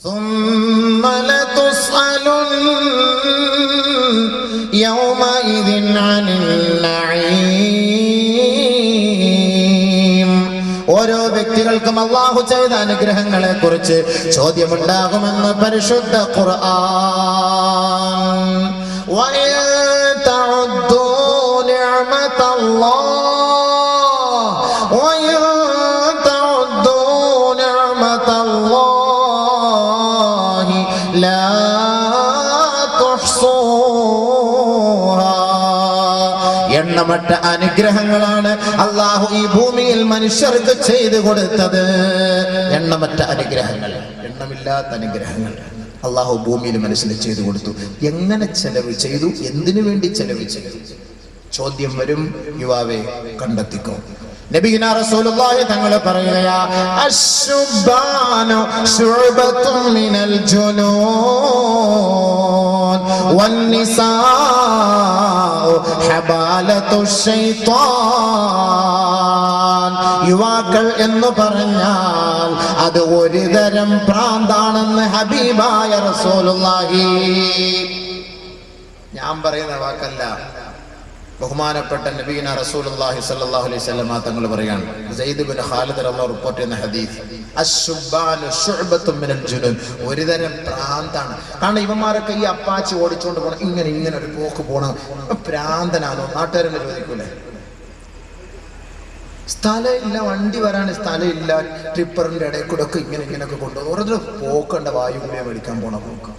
ثم لتسألن يومئذ عن النعيم. ഓരോ വ്യക്തികൾക്കും അല്ലാഹു ചെയ്ത അനുഗ്രഹങ്ങളെ കുറിച്ച് ചോദ്യമുണ്ടാകുമെന്ന് പരിശുദ്ധ ഖുർആൻ. വഇൻ തഉദ്ദൂ നിഅമതല്ലാഹ് വഇൻ തഉദ്ദൂ നിഅമതല്ലാഹി ലാ തുഹ്സൂഹാ. എണ്ണമറ്റ അനുഗ്രഹങ്ങളാണ് അല്ലാഹു ഈ ഭൂമിയിൽ മനുഷ്യർക്ക് ചെയ്തു കൊടുത്തത്. എണ്ണമറ്റ അനുഗ്രഹങ്ങൾ, എണ്ണമില്ലാത്ത അനുഗ്രഹങ്ങൾ അല്ലാഹു ഭൂമിയിൽ മനുഷ്യന് ചെയ്തു കൊടുത്തു. എങ്ങനെ ചെലവ് ചെയ്തു, എന്തിനു വേണ്ടി ചെലവ് ചെയ്തു? ചോദ്യം വരും. യുവാവേ, കണ്ടെത്തിക്കോ. നബിയുനാ റസൂലുള്ളാഹി തങ്ങൾ പറയുകയാ, അശ്ശുബാനു ശുഅബത്തും മിനൽ ജുനൂൻ വന്നിസാഉ ഹബാലത്തു ശൈത്വാൻ. യുവാക്കൾ എന്ന് പറഞ്ഞാൽ അത് ഒരുതരം ഭ്രാന്താണെന്ന് ഹബീബായ റസൂലുള്ളാഹി. ഞാൻ പറയുന്ന വാക്കല്ല, ബഹുമാനപ്പെട്ട നബിയുനാ റസൂലുള്ളാഹി സ്വല്ലല്ലാഹു അലൈഹി വസല്ലം തങ്ങൾ പറയാണ്. സയ്യിദ് ഇബ്നു ഖാലിദ് റളിയല്ലാഹു റിപ്പോർട്ട് ചെയ്യുന്ന ഹദീസ്, അശ്ശുബാനു ശുഅബത്തും മിനൽ ജുനൂൻ, ഒരുതരം ഭ്രാന്താണ്. കാരണം ഇവന്മാരൊക്കെ ഈ അപ്പാച്ചി ഓടിച്ചുകൊണ്ട് പോകണം, ഇങ്ങനെ ഒരു പോക്ക് പോകണം, ഭ്രാന്തനാണോ? നാട്ടുകാരെന്നെ ചോദിക്കൂലേ? സ്ഥലമില്ല, വണ്ടി വരാൻ സ്ഥലമില്ല, ട്രിപ്പറിന്റെ ഇടയിൽ കൂടെ ഒക്കെ ഇങ്ങനെയൊക്കെ കൊണ്ടുപോകും. ഓരോരുത്തർ പോക്കണ്ട, വായുവിനെ മേടിക്കാൻ പോണ പോക്ക്.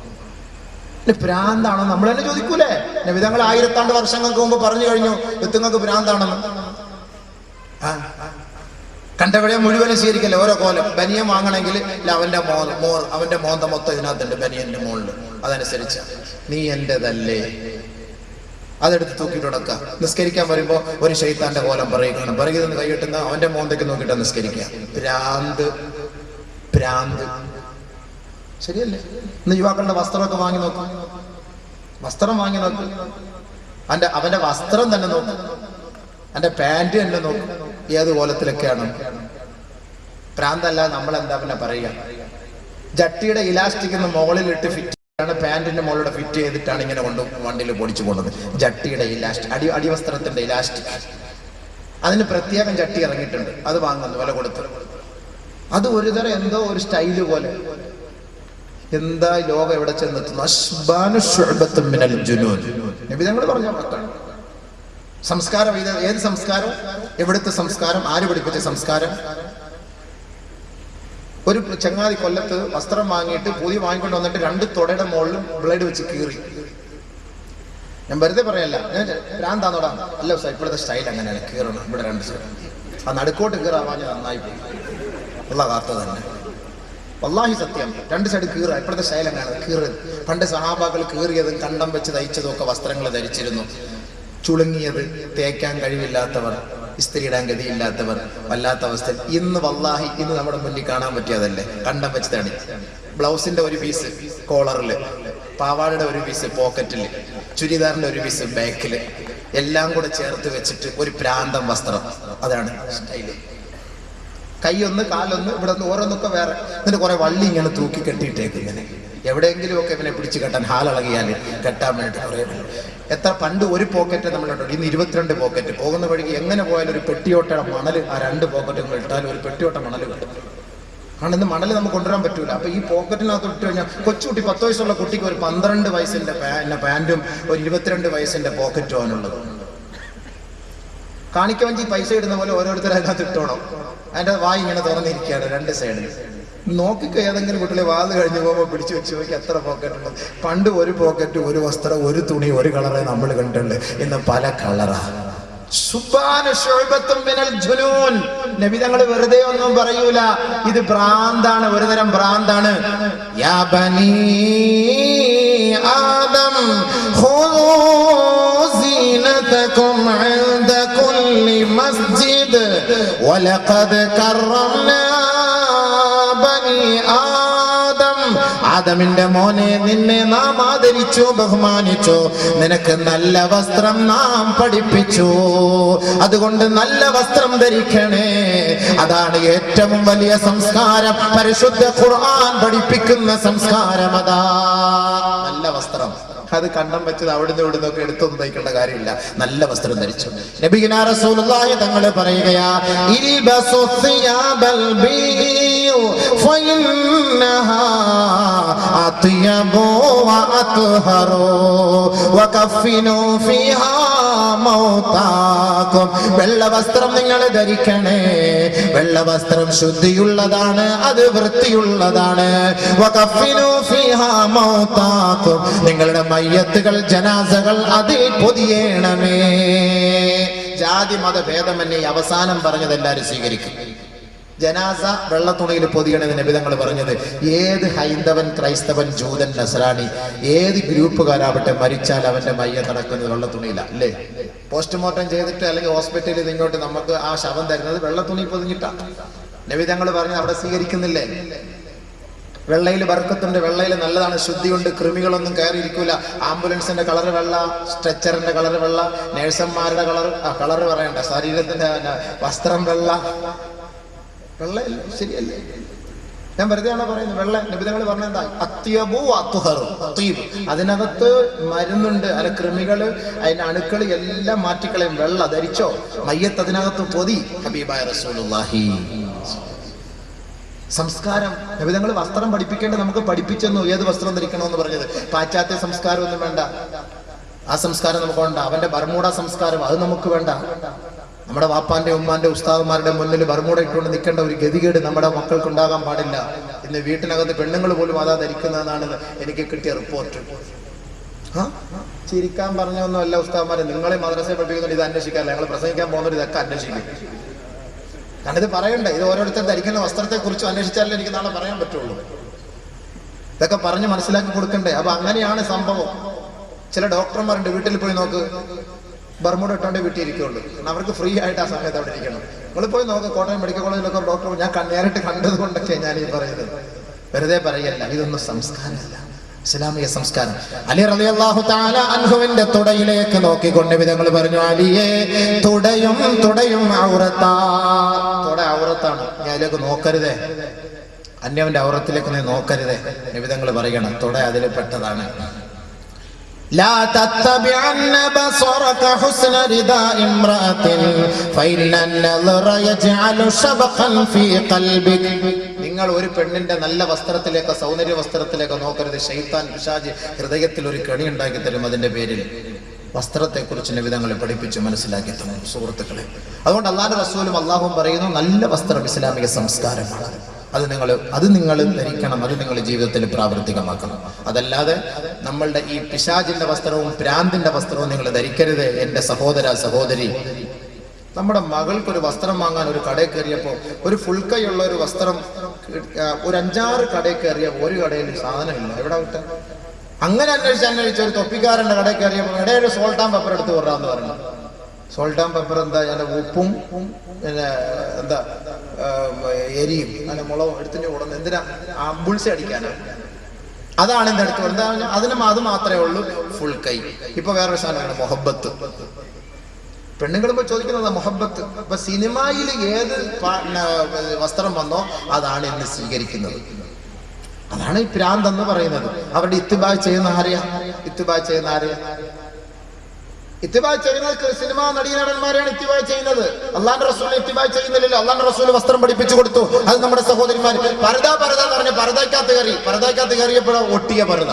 ഭ്രാന്താണോ? നമ്മൾ തന്നെ ചോദിക്കൂലേ? നബി തങ്ങൾ 1000 വർഷങ്ങൾക്ക് മുമ്പ് പറഞ്ഞു കഴിഞ്ഞു എത്തുങ്ങൾക്ക് ഭ്രാന്താണെന്ന്. കണ്ടവിടെ മുഴുവനും സ്വീകരിക്കല്ലേ ഓരോ കോലം. ബനിയൻ വാങ്ങണമെങ്കിൽ അവന്റെ മോന്ത മൊത്തം ഇതിനകത്തുണ്ട്, ബനിയന്റെ മുകളിൽ. അതനുസരിച്ച് നീ എന്റേതല്ലേ, അതെടുത്ത് തൂക്കിയിട്ട് ഉടക്കുക. നിസ്കരിക്കാൻ വരുമ്പോ ഒരു ശൈത്താന്റെ കോലം പറയുകയാണ്, പറയുന്നത് കൈകിട്ടുന്ന അവന്റെ മോന്തയ്ക്ക് നോക്കിയിട്ട് നിസ്കരിക്കുക. ഭ്രാന്ത് ശരിയല്ലേ? ഇന്ന് യുവാക്കളുടെ വസ്ത്രമൊക്കെ വാങ്ങി നോക്കും, വസ്ത്രം വാങ്ങി നോക്കും, അവന്റെ വസ്ത്രം തന്നെ നോക്കും, അവന്റെ പാന്റ് തന്നെ നോക്കും, ഏത് കോലത്തിലൊക്കെയാണ്. ഭ്രാന്തല്ല, നമ്മളെന്താ പിന്നെ പറയുക? ജട്ടിയുടെ ഇലാസ്റ്റിക് മുകളിലിട്ട് ഫിറ്റ് ആണ്, പാന്റിന്റെ മുകളിലൂടെ ഫിറ്റ് ചെയ്തിട്ടാണ് ഇങ്ങനെ കൊണ്ട് വണ്ടിയിൽ പൊടിച്ചു പോകുന്നത്. ജട്ടിയുടെ ഇലാസ്റ്റിക്, അടിവസ്ത്രത്തിന്റെ ഇലാസ്റ്റിക്, അതിന് പ്രത്യേകം ജട്ടി ഇറങ്ങിയിട്ടുണ്ട്, അത് വാങ്ങുന്നു വില കൊടുത്ത്. അത് ഒരുതരം എന്തോ ഒരു സ്റ്റൈല് പോലെ. എന്താ ലോകം എവിടെ ചെന്നെത്തുന്നു? അശ്ബാനു ശുഅബത്തും മിനൽ ജുനൂൻ. നബി തങ്ങൾ പറഞ്ഞ വാക്കാണ്. സംസ്കാരം ഏത് സംസ്കാരം? എവിടുത്തെ സംസ്കാരം? ആര് പഠിപ്പിച്ച സംസ്കാരം? ഒരു ചങ്ങാതി കൊല്ലത്ത് വസ്ത്രം വാങ്ങിയിട്ട് പുതിയ വാങ്ങിക്കൊണ്ട് വന്നിട്ട് 2 തുടയുടെ മുകളിലും ബ്ലേഡ് വെച്ച് കീറി. ഞാൻ വെറുതെ പറയല്ല, ഭ്രാന്താന്നോടാ? അല്ല സാർ, ഇപ്പോഴത്തെ സ്റ്റൈൽ അങ്ങനെയാണ്, കീറണം ഇവിടെ 2 സൈഡ്. ആ നടുക്കോട്ട് കീറാവാൻ നന്നായി പോയി, ഉള്ള കാർത്ത തന്നെ. വല്ലാഹി സത്യം, 2 സൈഡ് കീറ. ഇപ്പോഴത്തെ സ്റ്റൈൽ അങ്ങനെയാണ്, കീറത്. പണ്ട് സഹാബാക്കൾ കീറിയതും കണ്ടം വെച്ച് തയ്ച്ചതും ഒക്കെ വസ്ത്രങ്ങൾ ധരിച്ചിരുന്നു. ചുളുങ്ങിയത്, തേക്കാൻ കഴിവില്ലാത്തവർ, ഇസ്ത്രി ഇടാൻ ഗതിയില്ലാത്തവർ, വല്ലാത്ത അവസ്ഥ. ഇന്ന് വല്ലാഹി ഇന്ന് നമ്മുടെ മുന്നിൽ കാണാൻ പറ്റിയതല്ലേ, കണ്ടം വെച്ച് തണി. ബ്ലൗസിന്റെ ഒരു പീസ് കോളറില്, പാവാടയുടെ ഒരു പീസ് പോക്കറ്റില്, ചുരിദാറിന്റെ ഒരു പീസ് ബാക്കില്, എല്ലാം കൂടെ ചേർത്ത് വെച്ചിട്ട് ഒരു പ്രാന്തം വസ്ത്രം. അതാണ് സ്റ്റൈല്. കൈയൊന്ന്, കാലൊന്ന്, ഇവിടെ നിന്ന് ഓരോന്നൊക്കെ വേറെ. എന്നിട്ട് കുറെ വള്ളി ഇങ്ങനെ തൂക്കി കെട്ടിയിട്ടേക്ക്. ഇങ്ങനെ എവിടെയെങ്കിലും ഒക്കെ ഇവനെ പിടിച്ച് കെട്ടാൻ, ഹാലിളകിയാൽ കെട്ടാൻ വേണ്ടി കുറേ. എത്ര പണ്ട് ഒരു പോക്കറ്റ് നമ്മളുണ്ട്, ഇന്ന് 22 പോക്കറ്റ്. പോകുന്ന വഴിക്ക് എങ്ങനെ പോയാലും ഒരു പെട്ടിയോട്ട മണൽ, ആ 2 പോക്കറ്റും ഇട്ടാലും ഒരു പെട്ടിയോട്ട മണൽ കിട്ടും. കാരണം ഇന്ന് മണൽ നമുക്ക് കൊണ്ടുവരാൻ പറ്റൂല. അപ്പൊ ഈ പോക്കറ്റിനകത്ത് ഇട്ട് കഴിഞ്ഞാൽ കൊച്ചുകുട്ടി 10 വയസ്സുള്ള കുട്ടിക്ക് ഒരു 12 വയസ്സിന്റെ പാന്റും ഒരു 22 വയസ്സിന്റെ പോക്കറ്റും ആണുള്ളത്. കാണിക്കവഞ്ചി പൈസ ഇടുന്ന പോലെ ഓരോരുത്തരും അതിനകത്ത് ഇട്ടോണം. അതിന്റെ വായി ഇങ്ങനെ തുറന്നിരിക്കുകയാണ് 2 സൈഡിൽ. നോക്കിക്കോ, ഏതെങ്കിലും കുട്ടികളെ വാത് കഴിഞ്ഞ് പോകുമ്പോൾ പിടിച്ചു വെച്ച് നോക്കി എത്ര പോക്കറ്റ് ഉണ്ട്. പണ്ട് ഒരു പോക്കറ്റ്, ഒരു വസ്ത്രം, ഒരു തുണി, ഒരു കളറെ നമ്മൾ കണ്ടിട്ടുണ്ട്. ഇന്ന് പല കളറാ. നബി തങ്ങൾ വെറുതെ ഒന്നും പറയൂല, ഇത് ഭ്രാന്താണ്, ഒരുതരം ഭ്രാന്താണ്. യാ ബനീ ആദം ഖുദൂ സീനതകും ഇൻദ കുല്ലി മസ്ജിദ് വലഖദ് കറംനാ ബനീ ആദം ആദമിന്റെ മോനെ, നിന്നെ നാം ആദരിച്ചു, ബഹുമാനിച്ചു, നിനക്ക് നല്ല വസ്ത്രം നാം പഠിപ്പിച്ചു, അതുകൊണ്ട് നല്ല വസ്ത്രം ധരിക്കണേ. അതാണ് ഏറ്റവും വലിയ സംസ്കാരം. പരിശുദ്ധ ഖുർആൻ പഠിപ്പിക്കുന്ന സംസ്കാരം അതാ, നല്ല വസ്ത്രം. അത് കണ്ടം വെച്ചത് അവിടുന്ന് ഇവിടുന്നൊക്കെ എടുത്തൊന്നും തയ്ക്കേണ്ട കാര്യമില്ല, നല്ല വസ്ത്രം ധരിച്ചു. നബിയുനാ റസൂലുള്ളാഹി തങ്ങൾ പറയുകയാ, ഇൽബസു സിയാബൽ ബീഉ ഫഇന്നഹാ അത്യബു വഅത്ഹറു വകഫിനു ഫീഹാ മൗതാകും. വെള്ള വസ്ത്രം നിങ്ങൾ ധരിക്കണേ. വെള്ള വസ്ത്രം ശുദ്ധിയുള്ളതാണ്, അത് വൃത്തിയുള്ളതാണ്. വകഫിനു ഫീഹാ മൗതാകും, നിങ്ങളുടെ മയ്യത്തുകൾ, ജനാസകൾ അതിൽ പൊതിയണമേ. ജാതി മത ഭേദമന്യേ അവസാനം പറഞ്ഞത് എല്ലാവരും സ്വീകരിക്കും. ജനാസ വെള്ള തുണിയിൽ പൊതിയണമെന്ന് നബി തങ്ങൾ പറഞ്ഞത്. ഏത് ഹൈന്ദവൻ, ക്രൈസ്തവൻ, ജൂതൻ, നസ്രാണി, ഏത് ഗ്രൂപ്പുകാരാവട്ടെ മരിച്ചാൽ അവന്റെ മയ്യത്ത് നടക്കുന്നത് വെള്ള തുണിയില്ല, അല്ലേ? പോസ്റ്റ്മോർട്ടം ചെയ്തിട്ട് അല്ലെങ്കിൽ ഹോസ്പിറ്റലിൽ ഇങ്ങോട്ട് നമുക്ക് ആ ശവം തരുന്നത് വെള്ള തുണി പൊതിഞ്ഞിട്ടാണ്. നബി തങ്ങൾ പറഞ്ഞത് അവിടെ സ്വീകരിക്കുന്നില്ലേ? വെള്ളയിൽ ബർക്കത്തുണ്ട്, വെള്ളയിൽ നല്ലതാണ്, ശുദ്ധിയുണ്ട്, കൃമികളൊന്നും കയറിയിരിക്കൂല. ആംബുലൻസിന്റെ കളറ് വെള്ള, സ്ട്രെച്ചറിന്റെ കളറ് വെള്ള, നേഴ്സന്മാരുടെ കളറ് പറയണ്ട, ശരീരത്തിന്റെ വസ്ത്രം വെള്ള. വെള്ളയല്ലേ? ശരിയല്ലേ? ഞാൻ വെറുതെയാണോ പറയുന്നത്? വെള്ള നബിതങ്ങൾ പറഞ്ഞ എന്താ? അത്യബു അത്ഹറു, അത്വീബ്. അതിനകത്ത് മരുന്നുണ്ട്, അതിന് കൃമികള്, അതിന്റെ അണുക്കള് എല്ലാം മാറ്റിക്കളയും. വെള്ള ധരിച്ചോ, മയ്യത്ത് അതിനകത്ത് പൊതി. ഹബീബായ റസൂലുള്ളാഹി. സംസ്കാരം. നബിതങ്ങൾ വസ്ത്രം പഠിപ്പിക്കേണ്ടത് നമുക്ക് പഠിപ്പിച്ചെന്നു. ഏത് വസ്ത്രം ധരിക്കണമെന്ന് പറഞ്ഞത്. പാശ്ചാത്യ സംസ്കാരം ഒന്നും വേണ്ട, ആ സംസ്കാരം നമുക്ക് വേണ്ട. അവന്റെ ബർമൂഡ സംസ്കാരം അത് നമുക്ക് വേണ്ട. നമ്മുടെ വാപ്പാന്റെ ഉമ്മാന്റെ ഉസ്താദന്മാരുടെ മുന്നിൽ ബർമൂഡ ഇട്ടുകൊണ്ട് നിൽക്കേണ്ട ഒരു ഗതികേട് നമ്മുടെ മക്കൾക്ക് ഉണ്ടാകാൻ പാടില്ല. ഇന്ന് വീട്ടിനകത്ത് പെണ്ണുങ്ങൾ പോലും അതാ ധരിക്കുന്നതെന്നാണ് എനിക്ക് കിട്ടിയ റിപ്പോർട്ട്. ചിരിക്കാൻ പറഞ്ഞൊന്നും അല്ല ഉസ്താദന്മാരെ, നിങ്ങളെ മദ്രസയെ പഠിപ്പിക്കുന്നുണ്ട്, ഇത് അന്വേഷിക്കാറില്ല. ഞങ്ങൾ പ്രസംഗിക്കാൻ പോകുന്നവർ ഇതൊക്കെ അന്വേഷിക്കും. കാരണം ഇത് പറയണ്ടേ, ഇത് ഓരോരുത്തർ ധരിക്കുന്ന വസ്ത്രത്തെ കുറിച്ച് അന്വേഷിച്ചാലേ എനിക്ക് നാളെ പറയാൻ പറ്റുള്ളൂ. ഇതൊക്കെ പറഞ്ഞ് മനസ്സിലാക്കി കൊടുക്കണ്ടേ? അപ്പൊ അങ്ങനെയാണ് സംഭവം. ചില ഡോക്ടർമാരുണ്ട്, വീട്ടിൽ പോയി നോക്ക്, ബർമൂഡ ഇട്ടോണ്ടേ വീട്ടിൽ ഇരിക്കുള്ളൂ. അവർക്ക് ഫ്രീ ആയിട്ട് ആ സമയത്ത് അവിടെ ഇരിക്കണം. നിങ്ങൾ പോയി നോക്ക്, കോട്ടയം മെഡിക്കൽ കോളേജിലൊക്കെ ഡോക്ടർ ഞാൻ നേരിട്ട് കണ്ടത് കൊണ്ടൊക്കെ ഞാൻ ഈ പറയുന്നത്, വെറുതെ പറയല്ല. ഇതൊന്നും സംസ്കാരമല്ല, ഇസ്ലാമിക സംസ്കാരം. അലി റളിയല്ലാഹു തആല അൻഹുവിന്റെ തുടയിലേക്ക് നോക്കിക്കൊണ്ട് വിധങ്ങൾ പറഞ്ഞു, അലിയെ, തുടയും ഔറത്താ. തുട ഔറത്താണ്, നീ അതിലേക്ക് നോക്കരുതേ, അന്യവന്റെ ഔറത്തിലേക്ക് നീ നോക്കരുതേ. നിബിധങ്ങൾ പറയണം, തുട അതിൽ പെട്ടതാണ്. لا تتبعن بصرك حسن رداء امرأة فإن النظر يجعل شبقا في قلبك. നിങ്ങൾ ഒരു പെണ്ണിന്റെ നല്ല വസ്ത്രത്തിലേക്ക്, സൗന്ദര്യ വസ്ത്രത്തിലേക്ക് നോക്കരുത്. ശൈത്താൻ, പിശാച് ഹൃദയത്തിൽ ഒരു കെണി ഉണ്ടാക്കി തരും. അതിന്റെ പേരിൽ വസ്ത്രത്തെ കുറിച്ച് നബിതങ്ങളെ പഠിപ്പിച്ച് മനസ്സിലാക്കി തന്നു സുഹൃത്തുക്കളെ. അതുകൊണ്ട് അല്ലാഹുവിന്റെ റസൂലും അല്ലാഹുവും പറയുന്നു, നല്ല വസ്ത്രം ഇസ്ലാമിക സംസ്കാരമാണ്. അത് നിങ്ങൾ ധരിക്കണം, അത് നിങ്ങൾ ജീവിതത്തിൽ പ്രാവർത്തികമാക്കണം. അതല്ലാതെ നമ്മളുടെ ഈ പിശാചിന്റെ വസ്ത്രവും ഭ്രാന്തിന്റെ വസ്ത്രവും നിങ്ങൾ ധരിക്കരുത്. എൻ്റെ സഹോദര സഹോദരി, നമ്മുടെ മകൾക്കൊരു വസ്ത്രം വാങ്ങാൻ ഒരു കടയിൽ കയറിയപ്പോൾ ഒരു ഫുൾ കൈയുള്ള ഒരു വസ്ത്രം ഒരു 5-6 കടയിൽ കയറിയ ഒരു കടയിൽ സാധനമില്ല. എവിടെ വിട്ട? അങ്ങനെ അന്വേഷിച്ച് ഒരു തൊപ്പിക്കാരൻ്റെ കടയിൽ കയറിയപ്പോൾ ഇടയിൽ ഒരു സോൾട്ട് ആൻഡ് പെപ്പർ എടുത്ത് കൊണ്ടുവരാന്ന് പറഞ്ഞു. സോൾട്ട് ആൻഡ് പെപ്പർ എന്താ? അതിൻ്റെ ഉപ്പും പിന്നെ എന്താ എരിയും അതിന്റെ മുളകും എടുത്തിട്ട് കൊടുന്ന് എന്തിനാ? ബുൾസ അടിക്കാനാണ്. അതാണ് എന്റെ അടുത്ത് എന്താ? അത് മാത്രമേ ഉള്ളൂ ഫുൾ കൈ. ഇപ്പൊ വേറൊരു സാധനമാണ് മൊഹബത്ത്. പെണ്ണുങ്ങളിപ്പോ ചോദിക്കുന്നത് മൊഹബത്ത്. ഇപ്പൊ സിനിമയിൽ ഏത് വസ്ത്രം വന്നോ അതാണ് ഇന്ന് സ്വീകരിക്കുന്നത്. അതാണ് ഈ ഭ്രാന്ത് എന്ന് പറയുന്നത്. അവരുടെ ഇത്തിബാ ചെയ്യുന്ന ആരെയാ? ഇത്തിബാ ചെയ്യുന്നത് സിനിമാ നടീനടന്മാരെയാണ് ഇത്തിബാ ചെയ്യുന്നത്. അള്ളാന്റെ റസൂലിനെ ഇത്തിബാ ചെയ്യുന്നില്ലല്ലോ. അള്ളാന്റെ റസൂൽ വസ്ത്രം പഠിപ്പിച്ചു കൊടുത്തു. അത് നമ്മുടെ സഹോദരിമാർ പർദ എന്ന് പറഞ്ഞ പർദക്കകത്ത് കയറിയപ്പോഴോ ഒട്ടിയ പർദ.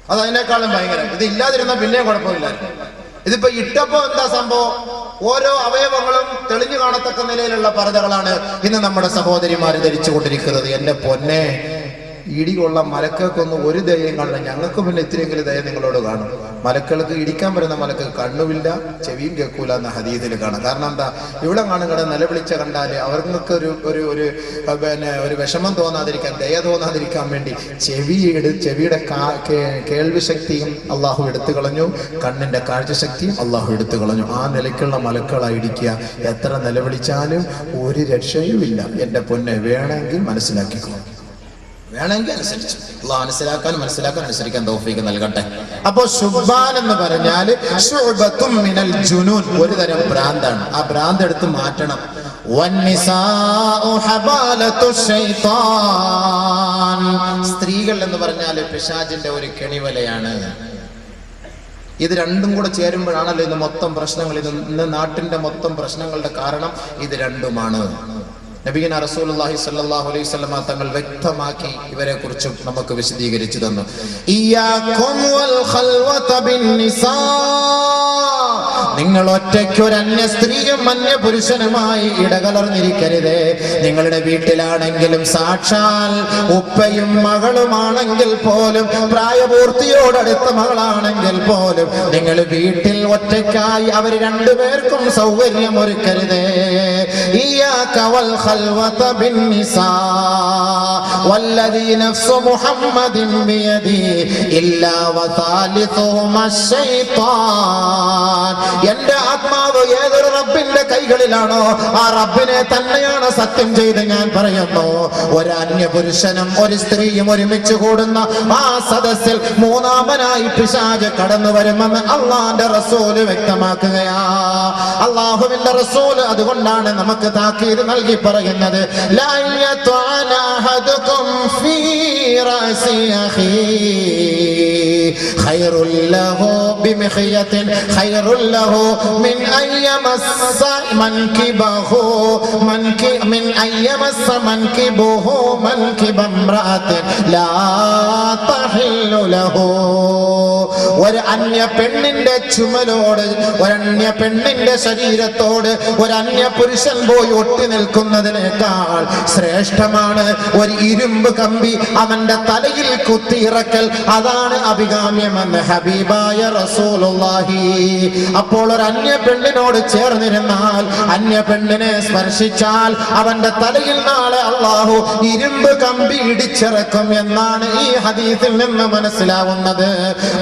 അത് അതിനേക്കാളും ഭയങ്കരം. ഇത് ഇല്ലാതിരുന്ന പിന്നെയും കുഴപ്പമില്ലായിരുന്നു. ഇതിപ്പോ ഇട്ടപ്പോ എന്താ സംഭവം? ഓരോ അവയവങ്ങളും തെളിഞ്ഞു കാണത്തക്ക നിലയിലുള്ള പർദകളാണ് ഇന്ന് നമ്മുടെ സഹോദരിമാർ ധരിച്ചു കൊണ്ടിരിക്കുന്നത്. എന്റെ പൊന്നെ, ഇടികൊള്ള മലക്കൊന്നും ഒരു ദയം കാണില്ല. ഞങ്ങൾക്ക് പിന്നെ ഇത്തിരിയെങ്കിലും ദയം നിങ്ങളോട് കാണും. മലക്കൾക്ക് ഇടിക്കാൻ വരുന്ന മലക്ക് കണ്ണുമില്ല, ചെവിയും കേൾക്കൂല എന്ന ഹദീസിൽ കാണാം. കാരണം എന്താ? ഇവിടെ കാണുകട നിലവിളിച്ച കണ്ടാല് അവർക്ക് ഒരു വിഷമം തോന്നാതിരിക്കാൻ, ദയ തോന്നാതിരിക്കാൻ വേണ്ടി ചെവിയുടെ കേൾവി ശക്തിയും അള്ളാഹു എടുത്തു കളഞ്ഞു, കണ്ണിന്റെ കാഴ്ചശക്തിയും അള്ളാഹു എടുത്തു കളഞ്ഞു. ആ നിലയ്ക്കുള്ള മലക്കളായി ഇടിക്കുക. എത്ര നിലവിളിച്ചാലും ഒരു രക്ഷയും ഇല്ല. എന്റെ പൊന്നെ, വേണമെങ്കിൽ മനസ്സിലാക്കിക്കോ. വേണമെങ്കിൽ അനുസരിച്ചു. അള്ളാഹു മനസ്സിലാക്കാൻ അനുസരിക്കാൻ തൗഫീഖ് നൽകട്ടെ. അപ്പോ ശുബ്ബാൻ എന്ന് പറഞ്ഞാൽ ശുഅബത്തും മിനൽ ജുനൂൻ, ഒരു തരം ഭ്രാന്താണ്. ആ ഭ്രാന്ത് എടുത്ത് മാറ്റണം. വന്നിസാഉ ഹബാലത്തു ശൈത്താൻ, സ്ത്രീകൾ എന്ന് പറഞ്ഞാൽ പിശാചിന്റെ ഒരു കെണിവലയാണ്. ഇത് രണ്ടും കൂടെ ചേരുമ്പോഴാണല്ലോ ഇന്ന് മൊത്തം പ്രശ്നങ്ങൾ, ഇന്ന് നാട്ടിന്റെ മൊത്തം പ്രശ്നങ്ങളുടെ കാരണം ഇത് രണ്ടുമാണ്. നബിയന റസൂലുള്ളാഹി സ്വല്ലല്ലാഹു അലൈഹി വസല്ലമ തങ്ങൾ വ്യക്തമാക്കി ഇവരെ കുറിച്ച് നമുക്ക് വിശദീകരിച്ചു തന്നു. ഇയ്യാകും വൽ ഖൽവത ബിന്നിസാ, നിങ്ങൾ ഒറ്റയ്ക്ക് ഒരു അന്യ സ്ത്രീയും അന്യ പുരുഷനുമായി ഇടകലർന്നിരിക്കരുത്. നിങ്ങളുടെ വീട്ടിലാണെങ്കിലും സാക്ഷാൽ ഉപ്പയും മകളുമാണെങ്കിൽ പോലും, പ്രായപൂർത്തിയോടടുത്ത മകളാണെങ്കിൽ പോലും, നിങ്ങൾ വീട്ടിൽ ഒറ്റയ്ക്കായി അവർ രണ്ടുപേർക്കും സൗകര്യം ഒരുക്കരുത്. ഇയ്യാക വൽ ഖൽവത ബിന്നിസാ വല്ലദീ നഫ്സു മുഹമ്മദിൻ ബിയദി ഇല്ലാ വസാലിസുഹുമാ ശൈത്താൻ, എന്റെ ആത്മാവ് ഏതൊരു റബ്ബിന്റെ കൈകളിലാണോ ആ റബ്ബിനെ തന്നെയാണ് സത്യം ചെയ്ത് ഞാൻ പറയുന്നു. ഒരു അന്യ പുരുഷനും ഒരു സ്ത്രീയും ഒരുമിച്ച് കൂടുന്ന ആ സദസ്സിൽ മൂന്നാമനായി പിശാച് കടന്നു വരുമെന്ന് അള്ളാന്റെ റസൂല് വ്യക്തമാക്കുകയാ. അള്ളാഹുവിന്റെ റസൂല് അതുകൊണ്ടാണ് നമുക്ക് താക്കീത് നൽകി പറയുന്നത്, ലാ യത്അന അഹദുകും ഫീ റഅസി അഖീ ഖൈറുൽ ലഹു ബിമിഖ്യത്തിൻ ഖൈറുൽ ലഹു മിൻ അയ്യമസ്സ മൻകിബഹു മിൻ അയ്യമസ്സ മൻകിബഹു മൻകിബ ഇംറഅത്തിൻ ലാ തഹില്ലു ലഹു. ഒരു അന്യ പെണ്ണിന്റെ ചുമലോട്, ഒരു അന്യ പെണ്ണിന്റെ ശരീരത്തോട് ഒരു അന്യ പുരുഷൻ പോയി ഒട്ടി നിൽക്കുന്നതിനേക്കാൾ ശ്രേഷ്ഠമാണ് ഒരു ഇരുമ്പ് കമ്പി അവന്റെ തലയിൽ കുത്തിയിറക്കൽ. അതാണ് അഭികാമ്യമെന്ന് ഹബീബായ റസൂലുള്ളാഹി. അപ്പോൾ ഒരു അന്യ പെണ്ണിനോട് ചേർന്നിരുന്നാൽ, അന്യ പെണ്ണിനെ സ്പർശിച്ചാൽ അവന്റെ തലയിൽ നാളെ അള്ളാഹു ഇരുമ്പ് കമ്പി ഇടിച്ചിറക്കും എന്നാണ് ഈ ഹദീസിൽ നിന്ന് മനസ്സിലാവുന്നത്.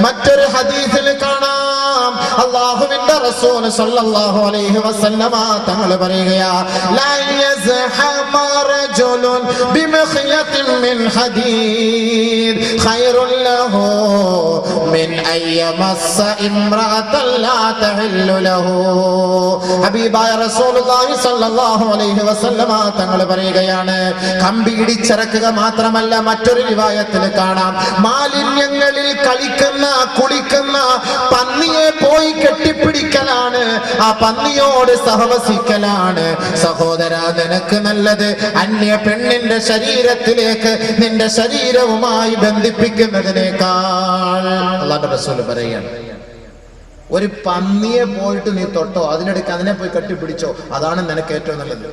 മറ്റൊരു ഹദീസിൽ കാണാം, അല്ലാഹുവിന്റെ റസൂൽ സല്ലല്ലാഹു അലൈഹി വസല്ലമ തങ്ങൾ പറയുകയാ, ലാ യസ്ഹമ റജുലുൻ ബിമിഖ്യത്തിൻ മിൻ ഹദീദ് ഖൈറുൽ ലഹു മിൻ അയ്യമസ്സ ഇംറഅതൻ ലാ തഹില്ലു ലഹു. ഹബീബായ റസൂലുള്ളാഹി സ്വല്ലല്ലാഹു അലൈഹി വസല്ലമ തങ്ങൾ പറയുകയാണ്, കമ്പി ഇടിച്ചിറക്കുക മാത്രമല്ല, മറ്റൊരു റിവായത്തിൽ കാണാം, മാലിന്യങ്ങളിൽ കളിക്കുന്ന കുളിക്കുന്ന പന്നിയെ പോയി കെട്ടിപ്പിടിക്കലാണ്, ആ പന്നിയോട് സഹവസിക്കലാണ് സഹോദരാ നിനക്ക് നല്ലത് അന്യ പെണ്ണിന്റെ ശരീരത്തിലേക്ക് നിന്റെ ശരീരവുമായി ബന്ധിപ്പിക്കുന്നതിനേക്കാൾ. അല്ലാഹുവിന്റെ റസൂൽ പറയുകയാണ്, ഒരു പന്നിയെ പോയിട്ട് നീ തൊട്ടോ, അതിനിടയ്ക്ക് അതിനെ പോയി കെട്ടിപ്പിടിച്ചോ, അതാണ് നിനക്ക് ഏറ്റവും നല്ലത്.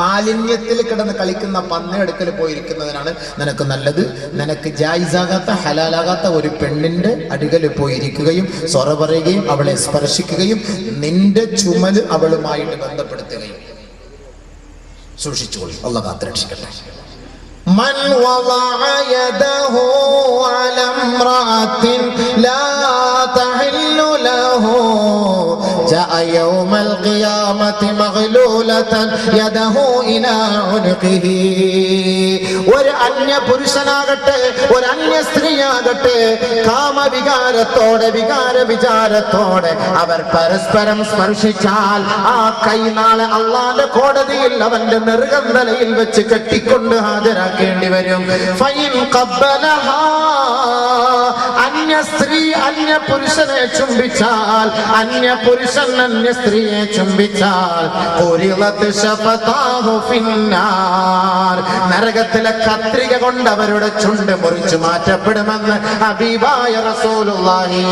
മാലിന്യത്തിൽ കിടന്ന് കളിക്കുന്ന പന്നിയെടുക്കൽ പോയിരിക്കുന്നതിനാണ് നിനക്ക് നല്ലത്. നിനക്ക് ജായിസാകാത്ത ഹലാലാകാത്ത ഒരു പെണ്ണിന്റെ അടികൽ പോയിരിക്കുകയും സൊറ പറയുകയും അവളെ സ്പർശിക്കുകയും നിന്റെ ചുമല് അവളുമായിട്ട് ബന്ധപ്പെടുത്തുകയും. സൂക്ഷിച്ചുകൊള്ളു, അല്ലാഹു കാത്തുരക്ഷിക്കട്ടെ. من وضع يده على امرأة لا تحل له جاء يوم القيامة مغلولة يده إلى عنقه. ഒരു അന്യ പുരുഷനാകട്ടെ ഒരു അന്യ സ്ത്രീയാകട്ടെ കാമവികാരത്തോടെ വിചാരത്തോടെ അവർ പരസ്പരം സ്പർശിച്ചാൽ ആ കൈ നാളെ അള്ളാന്റെ കോടതിയിൽ അവന്റെ നെറുകന്തലയിൽ വെച്ച് കെട്ടിക്കൊണ്ട് ഹാജരാക്കേണ്ടി വരും. ഫൈൻ ഖബ്ബലഹാ, അന്യ സ്ത്രീ അന്യ പുരുഷനെ ചുംബിച്ചാൽ, അന്യ പുരുഷൻ അന്യ സ്ത്രീയെ ചുംബിച്ചാൽ ഉരിളത്ത് ശഫതാഹു ഫിന്നാർ, നരകത്തിലെ കത്രിക കൊണ്ട് അവരുടെ ചുണ്ട് മുറിച്ചു മാറ്റപ്പെടുമെന്ന് ഹബീബായ റസൂലുള്ളാഹി.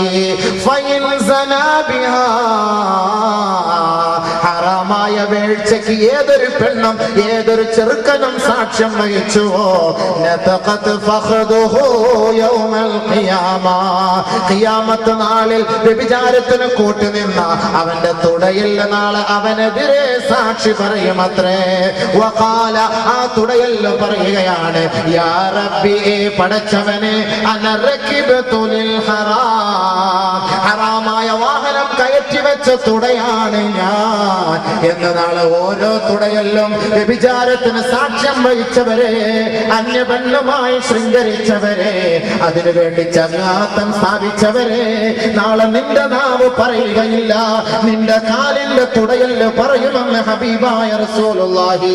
ഫൈൻ സനാ ബിഹാ, ഹറാമായ വീഴ്ചയ്ക്ക് ഏതൊരു പെണ്ണും ഏതൊരു ചെറുക്കനും സാക്ഷ്യം വഹിച്ചുവോ നതഖത് ഫഖദുഹു യൗമൽ ഖിയാമ, ഖിയാമത്ത് നാളിൽ വ്യഭിചാരത്തിന് കൂട്ടുനിന്ന അവന്റെ തുടയിൽ നാളെ അവനെതിരെ സാക്ഷി പറയുമത്രേ. വഖാല, ആ തുടയല്ല പറയുകയാണ്, യാ റബ്ബി, പടച്ചവനെ, അന റകിബതു ലിൽ ഹറാം, ഹറാമായ വാഹനം കയറ്റി വെച്ച തുടയാണ് ഞാൻ എന്ന് നാളെ ഓരോ തുടയല്ലും വ്യഭിചാരത്തിന് സാക്ഷ്യം വഹിച്ചവരെ, അന്യപെണ്ണുമായി ശൃംഗരിച്ചവരെ, അതിനുവേണ്ടി ചങ്ങാത്തം സ്ഥാപിച്ചവരെ, നാളെ നിന്റെ നാവ് പറയുകയില്ല, നിന്റെ കാലിന്റെ തുടയല് പറയുമെന്ന് ഹബീബായ റസൂലുള്ളാഹി.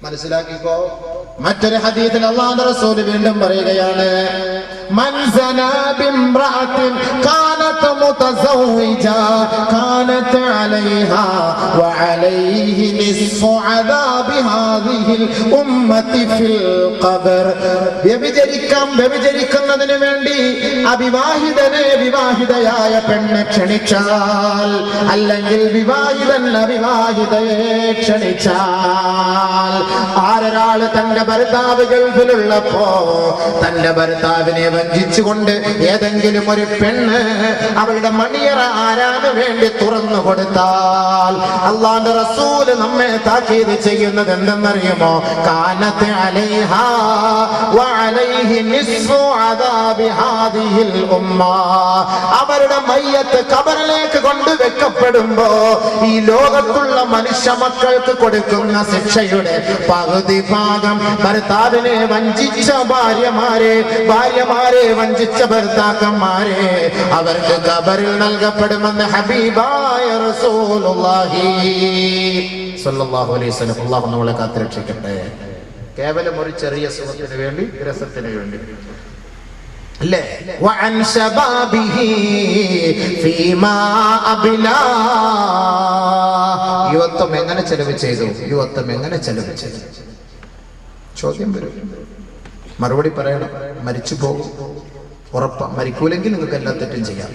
മനസ്സിലാക്കിക്കോ. മറ്റൊരു ഹദീസിൽ അല്ലാഹുവിന്റെ റസൂൽ വീണ്ടും പറയുകയാണ്, മൻ സനാ ബിംറഅത്തിൻ കാനത് മുതസവ്വിജ കാനത് അലൈഹാ വഅലൈഹി നിസ്ഫു അദാബി ഹാദിഹിൽ ഉമ്മത്തി ഫിൽ ഖബർ. വ്യഭിചരിക്കുന്നതിന് വേണ്ടി അവിവാഹിതനെ വിവാഹിതയായ പെണ്ണ് ക്ഷണിച്ചാൽ, അല്ലെങ്കിൽ വിവാഹിതൻ അവിവാഹിതയെ ക്ഷണിച്ചാൽ, ആരൊരാള് തന്റെ ഭർത്താവ് ഗൾഫിലുള്ളപ്പോ തന്റെ ഭർത്താവിനെ വഞ്ചിച്ചുകൊണ്ട് ഏതെങ്കിലും ഒരു പെണ്ണ് അവളുടെ മണിയറ ആരാന് വേണ്ടി തുറന്നു കൊടുത്താൽ, അല്ലാഹുവിന്റെ റസൂല് നമ്മെ താക്കീത് ചെയ്യുന്നത് എന്തെന്നറിയുമോ? കാനത്ത് അലൈഹാ വഅലൈഹി നിസ്ഫു അദാബി ഹാദിഹിൽ ഉമ്മ. അവരുടെ മയ്യത്ത് ഖബറിലേക്ക് കൊണ്ടുവെക്കപ്പെടുമ്പോ ഈ ലോകത്തുള്ള മനുഷ്യ മക്കൾക്ക് കൊടുക്കുന്ന ശിക്ഷയുടെ പകുതി ഭാഗം ഭർത്താവിനെ വഞ്ചിച്ച ഭാര്യമാരെ വഞ്ചിച്ച ഭർത്താക്കന്മാരെ അവർക്ക് ഖബറിൽ നൽകപ്പെടുമെന്ന് ഹബീബായ റസൂലുള്ളാഹി സ്വല്ലല്ലാഹു അലൈഹി വസല്ലം. അല്ലാഹു നമ്മളെ കാത്തുരക്ഷിക്കട്ടെ. കേവലം ഒരു ചെറിയ സുഖത്തിന് വേണ്ടി, രസത്തിന് വേണ്ടി അല്ലേ? വഅൻ ശബാബിഹി ഫീമാ അബ്ലാ. യുവത്വം എങ്ങനെ ചെലവ് ചെയ്തു? യുവത്വം എങ്ങനെ ചെലവ് ചെയ്തു? ചോദ്യം വരും, മറുപടി പറയണം. മരിച്ചു പോകും, ഉറപ്പാ. മരിക്കൂലെങ്കിൽ നിങ്ങൾക്ക് എല്ലാ തെറ്റും ചെയ്യാം.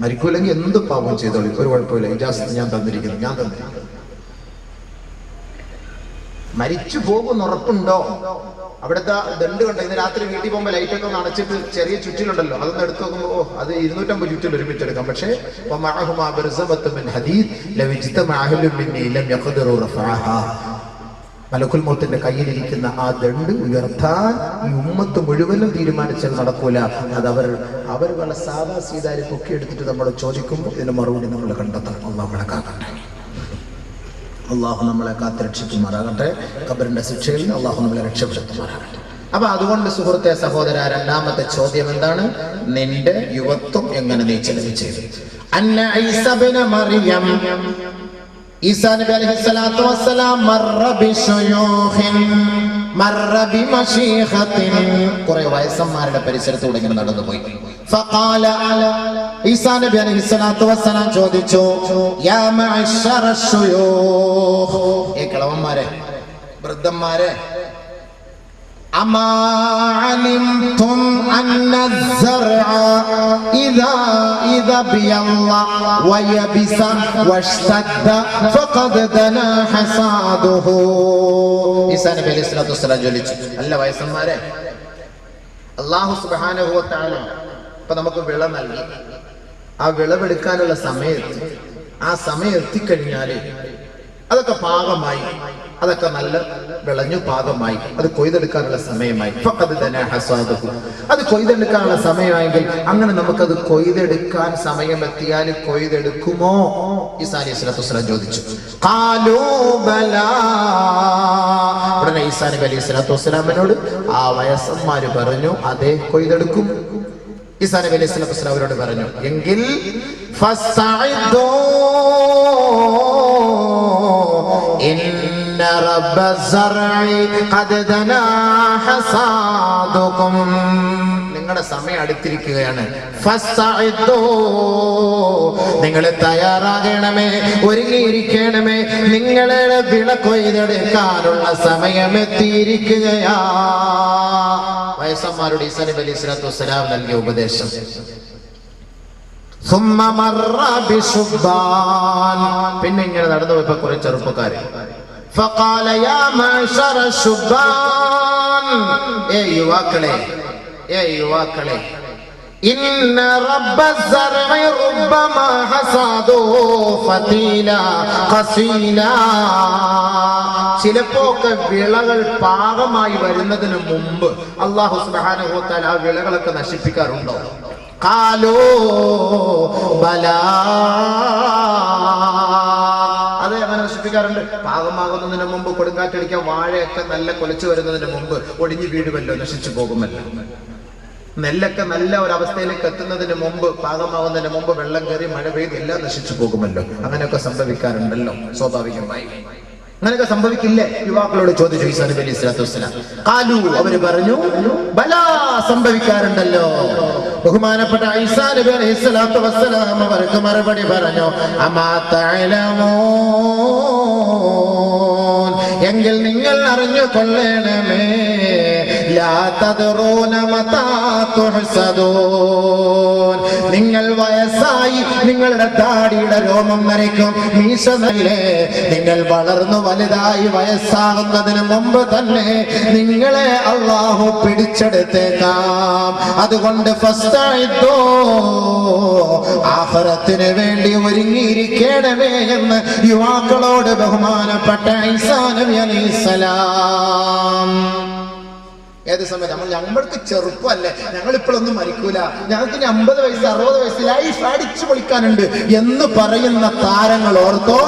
മരിക്കൂലെങ്കിൽ എന്ത് പാപം ചെയ്തോളൂ, ഒരു കുഴപ്പമില്ല. ഇജാസത്ത് ഞാൻ തന്നിരിക്കുന്നു. മരിച്ചു പോകുന്ന ഉറപ്പുണ്ടോ? അവിടുത്തെ ദണ്ട് കണ്ടോ? ഇന്ന് രാത്രി വീട്ടിൽ പോകുമ്പോൾ ലൈറ്റൊക്കെ ഒന്ന് അടച്ചിട്ട് ചെറിയ ചുറ്റിലുണ്ടല്ലോ, അതൊന്ന് എടുത്തു നോക്കുമ്പോ അത് 250 ചുറ്റിൽ ഒരുമിച്ചെടുക്കാം. പക്ഷേ മലക്കുൽ മൗത്തിന്റെ കയ്യിലിരിക്കുന്ന ആ ദണ്ട് ഉയർത്താൻ ഈ ഉമ്മത്ത് മുഴുവനും തീരുമാനിച്ചാൽ നടക്കൂല. അത് അവർ വല്ല സാധാ സീതാരി പൊക്കി എടുത്തിട്ട് നമ്മൾ ചോദിക്കുമ്പോൾ ഇതിന് മറുപടി നമ്മൾ കണ്ടെത്തണം. അള്ളാഹു നമ്മളെ കാത്തുരക്ഷിക്കുമാറാകട്ടെ. ഖബറിന്റെ ശിക്ഷയിൽ നിന്ന് അള്ളാഹു നമ്മളെ രക്ഷപ്പെടുത്തുമാറാകട്ടെ. അപ്പൊ അതുകൊണ്ട് സുഹൃത്തെ, സഹോദര, രണ്ടാമത്തെ ചോദ്യം എന്താണ്? നിന്റെ യുവത്വം എങ്ങനെ നീ ചെലവ് ചെയ്തു? അന്ന ഈസ ഇബ്നു മറിയം, ഈസാ നബി അലൈഹിസ്സലാത്തു വസ്സലാം മർറ ബിശുയൂഖിൻ മർറ ബിമശീഖത്തിൻ, കുറെ വയസ്സന്മാരുടെ പരിസരത്തൂടെ ഇങ്ങനെ നടന്നുപോയി. ഫഖാല, ഈസാ നബി അലൈഹിസ്സലാത്തു വസ്സലാം ചോദിച്ചു, യാ മഅശറ ശുയൂഖ്, ഏ കിളവന്മാരെ, വൃദ്ധന്മാരെ, അമാ അലിംതും അന്ന الزرع إذا بيض ويبس واشتد فقد دنا حصاده. ഈസാ നബി അലൈഹിസ്സലാത്തു വസ്സലാം ചോദിച്ചു, അല്ല വയസ്സന്മാരെ, അല്ലാഹു സുബ്ഹാനഹു വ തആല ഇപ്പൊ നമുക്ക് വിള നൽകി. ആ വിളവെടുക്കാനുള്ള സമയത്ത്, ആ സമയം എത്തിക്കഴിഞ്ഞാല് അതൊക്കെ പാകമായി, അതൊക്കെ നല്ല വിളഞ്ഞു പാകമായി, അത് കൊയ്തെടുക്കാനുള്ള സമയമായി. അത് കൊയ്തെടുക്കാനുള്ള സമയമായെങ്കിൽ അങ്ങനെ നമുക്കത് കൊയ്തെടുക്കാൻ സമയമെത്തിയാൽ കൊയ്തെടുക്കുമോ? ഈസാ അലൈഹിസ്സലാത്തു വസ്സലാം ചോദിച്ചു. ഉടനെ ഈസാ നബി അലൈഹിസ്സലാത്തു വസ്സലാമിനോട് ആ വയസ്സന്മാര് പറഞ്ഞു, അതെ, കൊയ്തെടുക്കും. ഈസാ നബി അലൈഹിസ്സലാത്തു വസ്സലാം അവരോട് പറഞ്ഞു, എങ്കിൽ ഫസ്തഇദൂ ഇന്ന റബ്ബ الزرعി ഖദ് ദനാ ഹസാദുകും, നിങ്ങളുടെ സമയം അടുത്തിരിക്കുകയാണ്. ഫസ്തഇദൂ, നിങ്ങൾ തയ്യാറാകണമേ, ഒരുങ്ങിയിരിക്കണമേ, നിങ്ങളുടെ വിള കൊയ്തെടുക്കാനുള്ള സമയം എത്തിയിരിക്കുകയാ. വയസ്സന്മാരോട് ഈസാ നബി അലൈഹിസ്സലാത്തു വസ്സലാം നൽകിയ ഉപദേശം. പിന്നെ ഇങ്ങനെ നടന്നു പോയപ്പോ കുറെ ചെറുപ്പക്കാര്, ഫഖാല യാ മഅശറ ശുബ്ബാൻ, ഏ യുവാക്കളെ, യുവാക്കളെ, ഇന്ന റബ്ബസ്സർഇ റബ്ബമാ ഹസാദു ഫതീല ഖസീല. ചിലപ്പോഴൊക്കെ വിളകൾ പാകമായി വരുന്നതിന് മുമ്പ് അല്ലാഹു സുബ്ഹാനഹു വ തആല ആ വിളകളൊക്കെ നശിപ്പിക്കാറുണ്ടോ? ഖാലൂ ബലാ. അത് അങ്ങനെ നശിപ്പിക്കാറുണ്ട്. പാകമാകുന്നതിന് മുമ്പ്, കൊടുങ്കാറ്റടിക്കാൻ വാഴയൊക്കെ നല്ല കൊലച്ചു വരുന്നതിന് മുമ്പ് ഒടിഞ്ഞു വീഴുമല്ലോ, നശിച്ചു പോകുമല്ലോ. നെല്ലൊക്കെ നല്ല ഒരവസ്ഥയിലേക്ക് എത്തുന്നതിന് മുമ്പ്, പാകമാകുന്നതിന് മുമ്പ് വെള്ളം കയറി മഴ പെയ്ത് എല്ലാം നശിച്ചു പോകുമല്ലോ. അങ്ങനെയൊക്കെ സംഭവിക്കാറുണ്ടല്ലോ സ്വാഭാവികമായി. അങ്ങനെയൊക്കെ സംഭവിക്കില്ലേ? യുവാക്കളോട് ചോദിച്ചു ഈസാ നബി അലൈഹി സ്വലാത്തു വസ്സലാം. ഖാലു, അവര് പറഞ്ഞു ബലാ, സംഭവിക്കാറുണ്ടല്ലോ. ബഹുമാനപ്പെട്ട ഈസാ നബി അലൈഹി സ്വലാത്തു വസ്സലാം അവർക്ക് മറുപടി പറഞ്ഞു, അമാ തഅലമൂൻ, എങ്കിൽ നിങ്ങൾ അറിഞ്ഞു കൊള്ളണമേ, ലാ തദ്റൂന മതാ തുഹ്സദൂൻ, നിങ്ങൾ വയസ്സായി നിങ്ങളുടെ താടിയുടെ രോമം നരയ്ക്കും, മീശ നല്ലേ, നിങ്ങൾ വളർന്നു വലുതായി വയസ്സാകുന്നതിന് മുമ്പ് തന്നെ നിങ്ങളെ അല്ലാഹു പിടിച്ചെടുത്തേക്കാം. അതുകൊണ്ട് ഫസ്തഇദ്ദൂ, ആഖിറത്തിന് വേണ്ടി ഒരുങ്ങിയിരിക്കണമേ എന്ന് യുവാക്കളോട് ബഹുമാനപ്പെട്ട ഈസാ നബി അലൈഹിസ്സലാം. ഏത് സമയത്ത് ഞങ്ങൾക്ക് ചെറുപ്പമല്ലേ, ഞങ്ങൾ ഇപ്പോഴൊന്നും മരിക്കൂല, ഞങ്ങൾക്ക് ഇനി 50 വയസ്സ് 60 വയസ്സ് ലൈഫ് അടിച്ചു പൊളിക്കാനുണ്ട് എന്ന് പറയുന്ന താരങ്ങൾ ഓർത്തോ,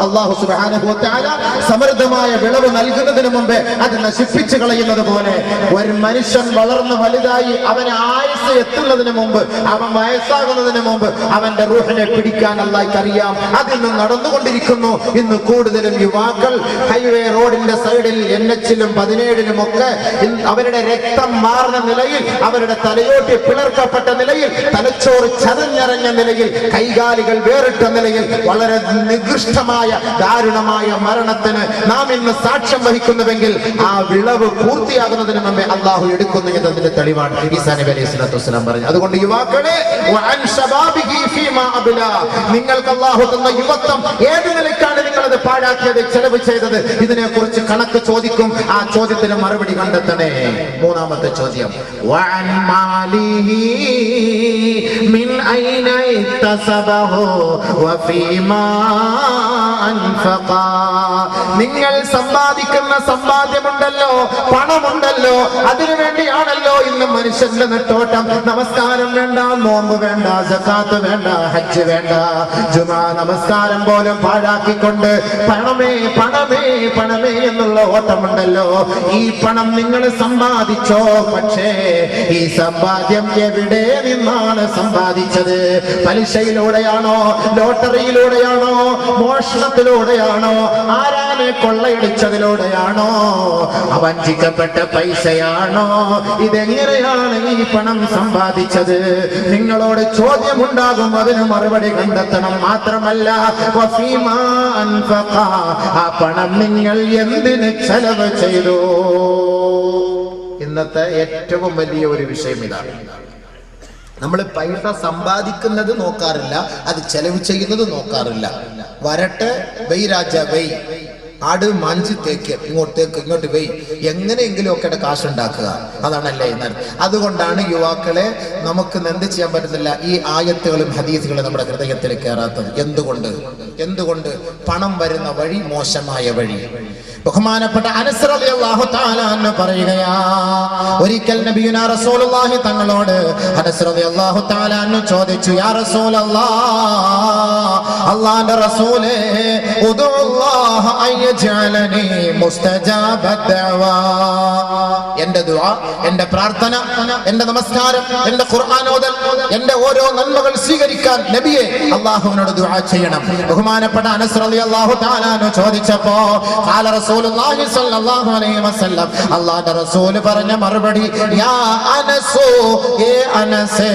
അല്ലാഹു സുബ്ഹാനഹു വ തആല സമൃദ്ധമായ വിളവ് നൽകുന്നതിന് മുമ്പേ അത് നശിപ്പിച്ചു കളയുന്നത് പോലെ ഒരു മനുഷ്യൻ വളർന്ന് വലുതായി അവന് ആയുസ് എത്തുന്നതിന് മുമ്പ്, അവൻ വയസ്സാകുന്നതിന് മുമ്പ് അവന്റെ റൂഹിനെ പിടിക്കാൻ അല്ലാഹുവിന് അറിയാം. അതിന്ന് നടന്നുകൊണ്ടിരിക്കുന്നു. ഇന്ന് കൂടുതലും യുവാക്കൾ ഹൈവേ റോഡിന്റെ സൈഡിൽ NH-ലും 17-ലും ഒക്കെ അവരുടെ രക്തം മാറുന്ന നിലയിൽ, അവരുടെ തലയോട്ടി പിളർക്കപ്പെട്ട നിലയിൽ, തലച്ചോറ് ചതഞ്ഞറിഞ്ഞ നിലയിൽ, കൈകാലുകൾ വേറിട്ട നിലയിൽ വളരെ നികൃഷ്ടമായ ദാരുണമായ മരണത്തിന് നാം ഇന്ന് സാക്ഷ്യം വഹിക്കുന്നുവെങ്കിൽ ആ വിളവ് പൂർത്തിയാകുന്നതിന് മുമ്പേ അല്ലാഹു എടുക്കുന്നു എന്നതിന്റെ തെളിവാണ് ഈസാ നബി അലൈഹി സ്വലാത്തു വസ്സലാം പറഞ്ഞു. അതുകൊണ്ട് യുവാക്കളെ, വഅൻ ശബാബിഹി ഫീമാ അബ്ലാ, നിങ്ങൾക്ക് അല്ലാഹു തന്ന യുവത്വം ഏത് നിലയ്ക്കാണ് നിങ്ങളത് പാഴാക്കിയത്, ചെലവ് ചെയ്തത്, ഇതിനെക്കുറിച്ച് കണക്ക് ചോദിക്കും. ആ ചോദ്യത്തിന് മറുപടി കണ്ടെത്തണേ. മൂന്നാമത്തെ ചോദ്യം, വഅൻ മാലിഹി മിൻ ഐന ഇക്തസബഹു വഫീമാ അൻഫഖ, നിങ്ങൾ സമ്പാദിക്കുന്ന സമ്പാദ്യമുണ്ടല്ലോ, പണമുണ്ടല്ലോ, അതിനു വേണ്ടിയാണല്ലോ ഇന്ന് മനുഷ്യന്റെ നെട്ടോട്ടം. നമസ്കാരം വേണ്ട, നോമ്പ് വേണ്ട, സകാത്ത് വേണ്ട, ഹജ്ജ് വേണ്ട, ജുമാ നമസ്കാരം പോലും പാഴാക്കിക്കൊണ്ട് പണമേ പണമേ പണമേ എന്നുള്ള ഓട്ടമുണ്ടല്ലോ. ഈ പണം നിങ്ങൾ സമ്പാദിച്ചോ, പക്ഷേ ഈ സമ്പാദ്യം എവിടെ നിന്നാണ് സമ്പാദിച്ചത്? പലിശയിലൂടെയാണോ, ലോട്ടറിയിലൂടെയാണോ, മോഷണത്തിലൂടെയാണോ, ആരാനെ കൊള്ളയടിച്ചതിലൂടെയാണോ, വഞ്ചിക്കപ്പെട്ട പൈസയാണോ? ഇതെങ്ങനെയാണ് ഈ പണം സമ്പാദിച്ചത്? നിങ്ങളോട് ചോദ്യമുണ്ടാകും, അതിന് മറുപടി കണ്ടെത്തണം. മാത്രമല്ല വഫീമാ അൻഫഖ, ആ പണം നിങ്ങൾ എന്തിന് ചെലവ് ചെയ്തു? ഇന്നത്തെ ഏറ്റവും വലിയ ഒരു വിഷയം ഇതാണ്. നമ്മൾ പൈസ സമ്പാദിക്കുന്നത് നോക്കാറില്ല, അത് ചെലവ് ചെയ്യുന്നത് നോക്കാറില്ല. വരട്ടെ, വെയ് രാജ വെയ്, ആട് മാഞ്ചി തേക്ക്, ഇങ്ങോട്ട് വെയ്, എങ്ങനെയെങ്കിലും ഒക്കെ കാശുണ്ടാക്കുക, അതാണല്ലേ ഇന്ന്. അതുകൊണ്ടാണ് യുവാക്കളെ നമുക്ക് എന്ത് ചെയ്യാൻ പറ്റുന്നില്ല, ഈ ആയത്തുകളും ഹദീസുകളും നമ്മുടെ ഹൃദയത്തിൽ കയറാത്തത്. എന്തുകൊണ്ട്? പണം വരുന്ന വഴി മോശമായ വഴി. ബഹുമാനപ്പെട്ട അനസ് റളിയല്ലാഹു തആല അൻഹു പറയുകയാ, ഒരിക്കൽ നബിയുനാ റസൂലുള്ളാഹി തങ്ങളോട് അനസ് റളിയല്ലാഹു തആല അൻഹു ചോദിച്ചു, യാ റസൂലല്ലാഹ്, അല്ലാഹുവിന്റെ റസൂലേ, ഉദുല്ലാഹ അയ്യജഅലനി മുസ്തജാബദ് ദഅവാ, എന്റെ ദുആ, എന്റെ പ്രാർത്ഥന, എന്റെ നമസ്കാരം, എന്റെ ഖുർആൻ ഓതൽ, എന്റെ ഓരോ നന്മകൾ സ്വീകരിക്കാൻ നബിയെ അല്ലാഹുവിനോട് ദുആ ചെയ്യണം. ബഹുമാനപ്പെട്ട അനസ് റളിയല്ലാഹു തആല അൻഹു ചോദിച്ചപ്പോ ഖാല റസൂലുള്ളാഹി സ്വല്ലല്ലാഹു അലൈഹി വസല്ലം, അല്ലാഹുവിന്റെ റസൂൽ പറഞ്ഞ മറുപടി, യാ അനസു, ഏ അനസേ,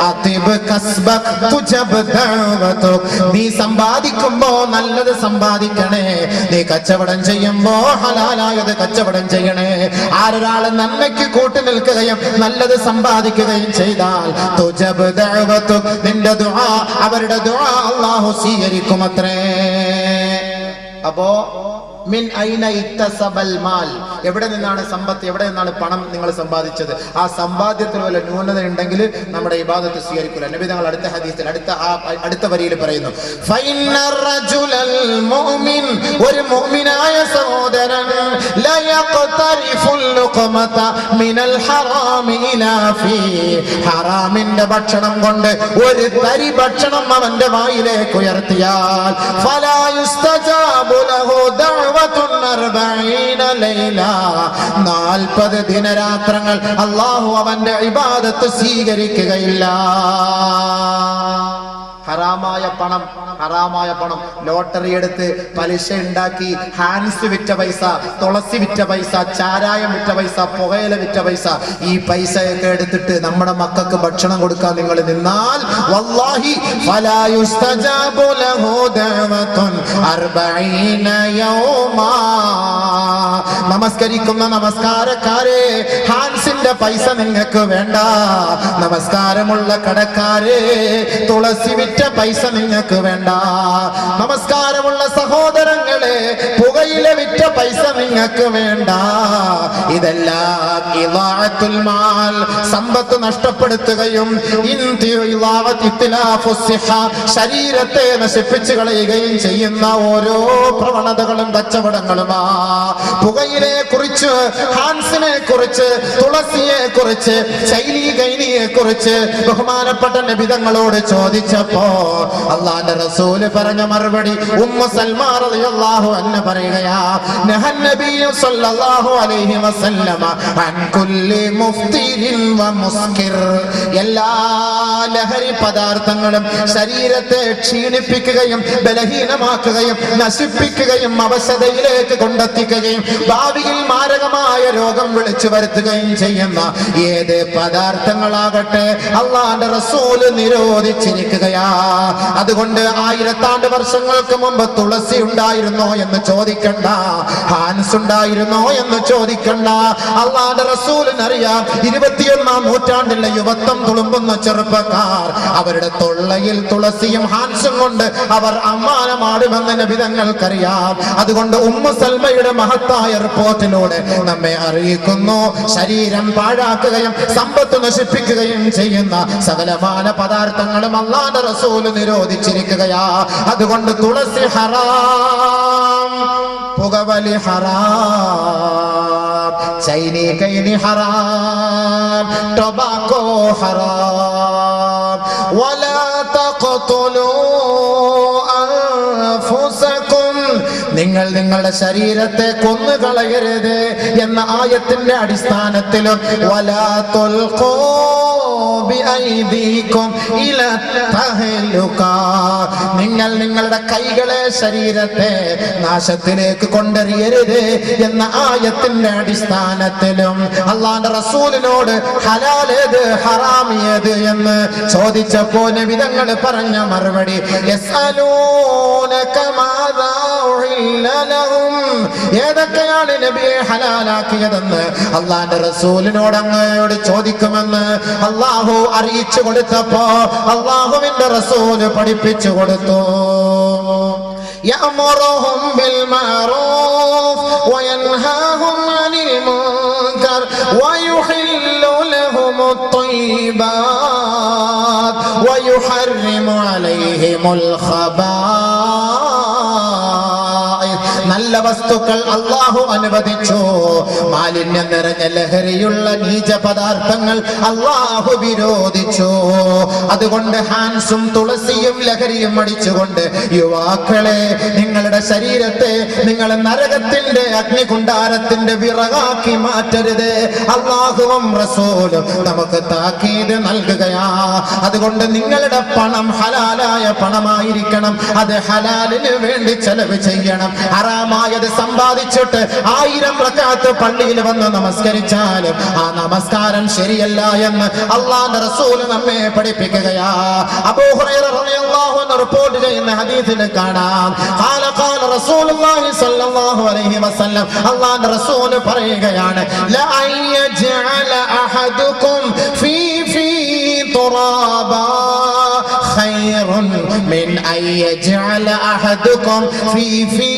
അതിബ് കസ്ബക് തുജബ് ദഅവതുക്, നീ സമ്പാദിക്കുമ്പോ നല്ലത് സമ്പാദിക്കണേ, നീ കച്ചവടം ചെയ്യുമ്പോ ഹലാലായത് കച്ചവടം ചെയ്യണേ. ആരൊരാള് നന്മയ്ക്ക് കൂട്ടി നിൽക്കുകയും നല്ലത് സമ്പാദിക്കുകയും ചെയ്താൽ തുജബ് ദഅവതുക്, നിന്റെ ദുആ, അവരുടെ ദുആ അല്ലാഹു സ്വീകരിക്കുമത്രേ. അപ്പോ മിൻ ഐന ഇക്തസബൽ മാൽ, എവിടെ നിന്നാണ് സമ്പത്ത്, എവിടെ നിന്നാണ് പണം നിങ്ങൾ സമ്പാദിച്ചത്? ആ സമ്പാദ്യത്തിൽ വല്ല ന്യൂനത ഉണ്ടെങ്കിൽ നമ്മുടെ ഇബാദത്ത് സ്വീകരിക്കില്ല. നബി തങ്ങൾ അടുത്ത ഹദീസിൽ അടുത്ത വരിയിൽ പറയുന്നു, ഒരു മുഅ്മിനായ സഹോദരൻ ഹറാമിന്റെ ഭക്ഷണം കൊണ്ട് ഒരു തരി ഭക്ഷണം അവന്റെ വായിലേക്ക് ഉയർത്തിയാൽ 40 ദിനരാത്രങ്ങൾ അല്ലാഹു അവന്റെ ഇബാദത്ത് സ്വീകരിക്കുകയില്ല. ഹറാമായ പണം ലോട്ടറി എടുത്ത് പലിശ ഉണ്ടാക്കി ഹാൻസ് വിറ്റ പൈസ, തുളസി വിറ്റ പൈസ, ചാരായം വിറ്റ പൈസ, പുകയില വിറ്റ പൈസ, ഈ പൈസയൊക്കെ എടുത്തിട്ട് നമ്മുടെ മക്കൾക്ക് ഭക്ഷണം കൊടുക്കാൻ നിങ്ങൾ നിന്നാൽ വല്ലാഹി ഫലാ യുസ്തജാബു ലഹു ദഅവത്തുൻ 40 യൗമാ. നമസ്കരിക്കുന്ന നമസ്കാരക്കാരെ, ഹാൻസിന്റെ പൈസ നിങ്ങൾക്ക് വേണ്ട. നമസ്കാരമുള്ള കടക്കാരെ, തുളസി വിറ്റ പൈസ നിങ്ങൾക്ക് വേണ്ട. നമസ്കാരമുള്ള സഹോദരങ്ങളെ, പുകയില വിറ്റ പൈസ നിങ്ങൾക്ക് വേണ്ട. ഇതെല്ലാം ഇളാഅത്തുൽ മാൽ, സമ്പത്ത് നഷ്ടപ്പെടുത്തുകയും ശരീരത്തെ നശിപ്പിച്ചു കളയുകയും ചെയ്യുന്ന ഓരോ പ്രവണതകളും കച്ചവടങ്ങളുമാ. പുകയിലെ കുറിച്ച്, ഹാൻസിനെ കുറിച്ച്, തുളസിയെ കുറിച്ച്, ശൈലി ഗൈനിയെ കുറിച്ച് ബഹുമാനപ്പെട്ട നബി തങ്ങളോട് ചോദിച്ചപ്പോ അല്ലാഹുവിന്റെ റസൂൽ പറഞ്ഞ മറുപടി ഉമ്മു സൽമാ റളിയല്ലാഹു അൻഹ പറയുകയാ, നഹൻ നബി സല്ലല്ലാഹു അലൈഹി വസല്ലമ അൻ കുല്ലി മുഫ്തിരിൻ വ മുസ്കിർ. എല്ലാ ലഹരി പദാർത്ഥങ്ങളും ശരീരത്തെ ക്ഷീണിപ്പിക്കുകയും ബലഹീനമാക്കുകയും നശിപ്പിക്കുകയും അവശതയിലേക്ക് കൊണ്ടെത്തിക്കുകയും ഭാവിയിൽ മാരകമായ രോഗം വിളിച്ചു വരുത്തുകയും ചെയ്യുന്ന ഏത് പദാർത്ഥങ്ങളാകട്ടെ അല്ലാഹുവിന്റെ റസൂൽ നിരോധിച്ചിരിക്കുകയാ. അതുകൊണ്ട് 1000 വർഷങ്ങൾക്ക് മുമ്പ് തുളസി ഉണ്ടായിരുന്നോ എന്ന് ചോദിക്കണ്ട, ഹാൻസ് ഉണ്ടായിരുന്നോ എന്ന് ചോദിക്കണ്ട. അല്ലാഹുവിന്റെ റസൂലിനറിയാം 21-ാം നൂറ്റാണ്ടിലെ യുവത്വം തുളുമ്പുന്ന ചെറുപ്പക്കാർ അവരുടെ തൊള്ളയിൽ തുളസിയും ഹാൻസും കൊണ്ട് അവർ അമ്മാനമാടുമെന്ന് നബി തങ്ങൾക്കറിയാം. അതുകൊണ്ട് ഉമ്മു സൽമയുടെ മഹത്തായ റിപ്പോർട്ടിലൂടെ നമ്മെ അറിയിക്കുന്നു, ശരീരം പാഴാക്കുകയും സമ്പത്ത് നശിപ്പിക്കുകയും ചെയ്യുന്ന സകലമാന പദാർത്ഥങ്ങളും അല്ലാഹുവിന്റെ റസൂൽ നിരോധിച്ചിരിക്കുകയാ. അതുകൊണ്ട് തുളസി ഹറാം, പുകവലി ഹറാം, ചൈനി കൈനി ഹറാം, ടൊബാക്കോ ഹറാം. വലാ തഖ്തുലൂ അൻഫുസകും, നിങ്ങൾ നിങ്ങളുടെ ശരീരത്തെ കൊന്നുകളയരുത് എന്ന ആയത്തിന്റെ അടിസ്ഥാനത്തിലും വലാ തുൽഖൂ നിങ്ങൾ നിങ്ങളുടെ കൈകളെ, ശരീരത്തെ നാശത്തിലേക്ക് കൊണ്ടെറിയരുത് എന്ന ആയത്തിന്റെ അടിസ്ഥാനത്തിലും അല്ലാഹുവിന്റെ റസൂലിനോട് ഹലാലേത് ഹറാമിയത് എന്ന് ചോദിച്ചപ്പോൾ നബി തങ്ങൾ പറഞ്ഞ മറുപടി യസ്അലൂനക മാദാ ഉഹില്ല ലഹും, ഏതൊക്കെയാണ് നബിയെ ഹലാലാക്കിയതെന്ന് അല്ലാഹുവിന്റെ റസൂലിനോട് അങ്ങയോട് ചോദിക്കുമെന്ന് അല്ലാഹു അറിയിച്ചു കൊടുത്തപ്പോ അല്ലാഹുവിന്റെ റസൂൽ പഠിപ്പിച്ചു കൊടുത്തു. യഅമുറുഹും ബിൽ മഅറൂഫ് വയൻഹാഹും അനിൽ മുൻകർ വയുഹില്ലു ലഹുമുത് ത്വയ്യിബാത് വയുഹർരിമു അലൈഹിമുൽ ഖബായിസ്. നല്ല വസ്തുക്കൾ അല്ലാഹു അനുവദിച്ചു, മാലിന്യം നിറഞ്ഞ ലഹരിയുള്ള നീച പദാർത്ഥങ്ങൾ അല്ലാഹു വിരോധിച്ചു. അതുകൊണ്ട് ഹാൻസും തുളസിയും ലഹരിയും അടിച്ചുകൊണ്ട് യുവാക്കളെ, നിങ്ങളുടെ ശരീരത്തെ നിങ്ങൾ നരകത്തിന്റെ അഗ്നികുണ്ഡാരത്തിന്റെ വിറകാക്കി മാറ്റരുത്. അല്ലാഹുവും റസൂലും നമുക്ക് താക്കീത് നൽകുകയാ. അതുകൊണ്ട് നിങ്ങളുടെ പണം ഹലാലായ പണമായിരിക്കണം, അത് ഹലാലിന് വേണ്ടി ചെലവ് ചെയ്യണം. ഹറാമായത് സമ്പാദിച്ചിട്ട് 1000 റക്അത്ത് പള്ളിയിൽ വന്ന് നമസ്കരിച്ചാലും ആ നമസ്കാരം ശരിയല്ല എന്ന് അല്ലാഹുവിന്റെ റസൂൽ നമ്മെ പഠിപ്പിക്കുകയാ. അബൂ ഹുറൈറ റളിയല്ലാഹു അൻഹു റിപ്പോർട്ട് ചെയ്യുന്ന ഹദീസിൽ കാണാം, ഖാല റസൂലുള്ളാഹി സ്വല്ലല്ലാഹു അലൈഹി വസല്ലം, അല്ലാഹുവിന്റെ റസൂൽ പറയുകയാണ്, ലാ യജഅല അഹദുകും ഫീ തുറാബാ ഖൈറുൻ മിൻ അൻ യജഅല അഹദുകും ഫീ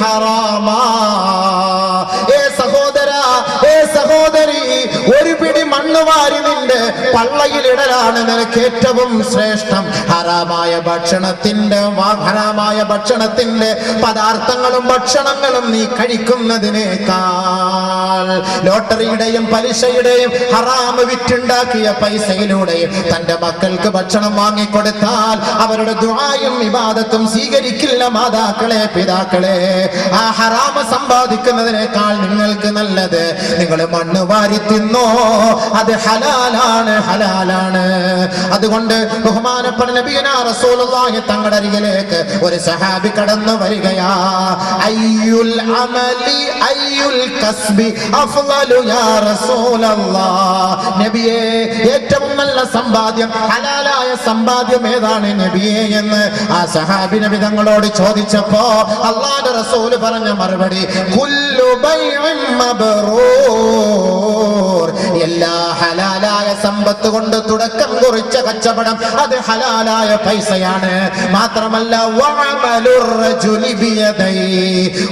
ഹറാമാ. മണ്ണുവാരി നിന്റെ പള്ളയിലിടലാണ് നിനക്ക് ഏറ്റവും ശ്രേഷ്ഠം. ഹറാമായ ഭക്ഷണത്തിന്റെ പദാർത്ഥങ്ങളും ഭക്ഷണങ്ങളും നീ കഴിക്കുന്നതിനേക്കാൾ ലോട്ടറിയുടെയും പലിശയുടെയും ഹറാമ് വിറ്റുണ്ടാക്കിയ പൈസയിലൂടെയും തന്റെ മക്കൾക്ക് ഭക്ഷണം വാങ്ങിക്കൊടുത്താൽ അവരുടെ ദുആയും ഇബാദത്തും സ്വീകരിക്കില്ല. മാതാക്കളെ, പിതാക്കളെ, ആ ഹറാമ് സമ്പാദിക്കുന്നതിനേക്കാൾ നിങ്ങൾക്ക് നല്ലത് നിങ്ങൾ മണ്ണ് വാരി തിന്നോ. അത് ഹലാലാണ്, ഹലാലാണ്. അതുകൊണ്ട് ബഹുമാനപ്പെട്ട നബിയുനാ റസൂലുള്ളാഹി തങ്ങളുടെ അരികിലേക്ക് ഒരു സഹാബി കടന്നു വരികയാ. അയ്യുൽ അമലി അയ്യുൽ കസ്ബി അഫ്ളലു യാ റസൂലല്ലാഹ്. നബിയേ, ഏറ്റവും നല്ല സമ്പാദ്യം, ഹലാലായ സമ്പാദ്യം ഏതാണ് നബിയേ എന്ന് ആ സഹാബി നബി തങ്ങളോട് ചോദിച്ചപ്പോ അല്ലാഹുവിന്റെ റസൂൽ പറഞ്ഞ മറുപടി കുല്ലു ബൈഇൻ മബ്റൂർ. എല്ലാ ഹലാലായ സമ്പത്ത് കൊണ്ട് തുടക്കം കുറിച്ച കച്ചവടം അത് ഹലാലായ പൈസയാണ്. മാത്രമല്ല വഅമലുർ റജുലി ബിയദൈ.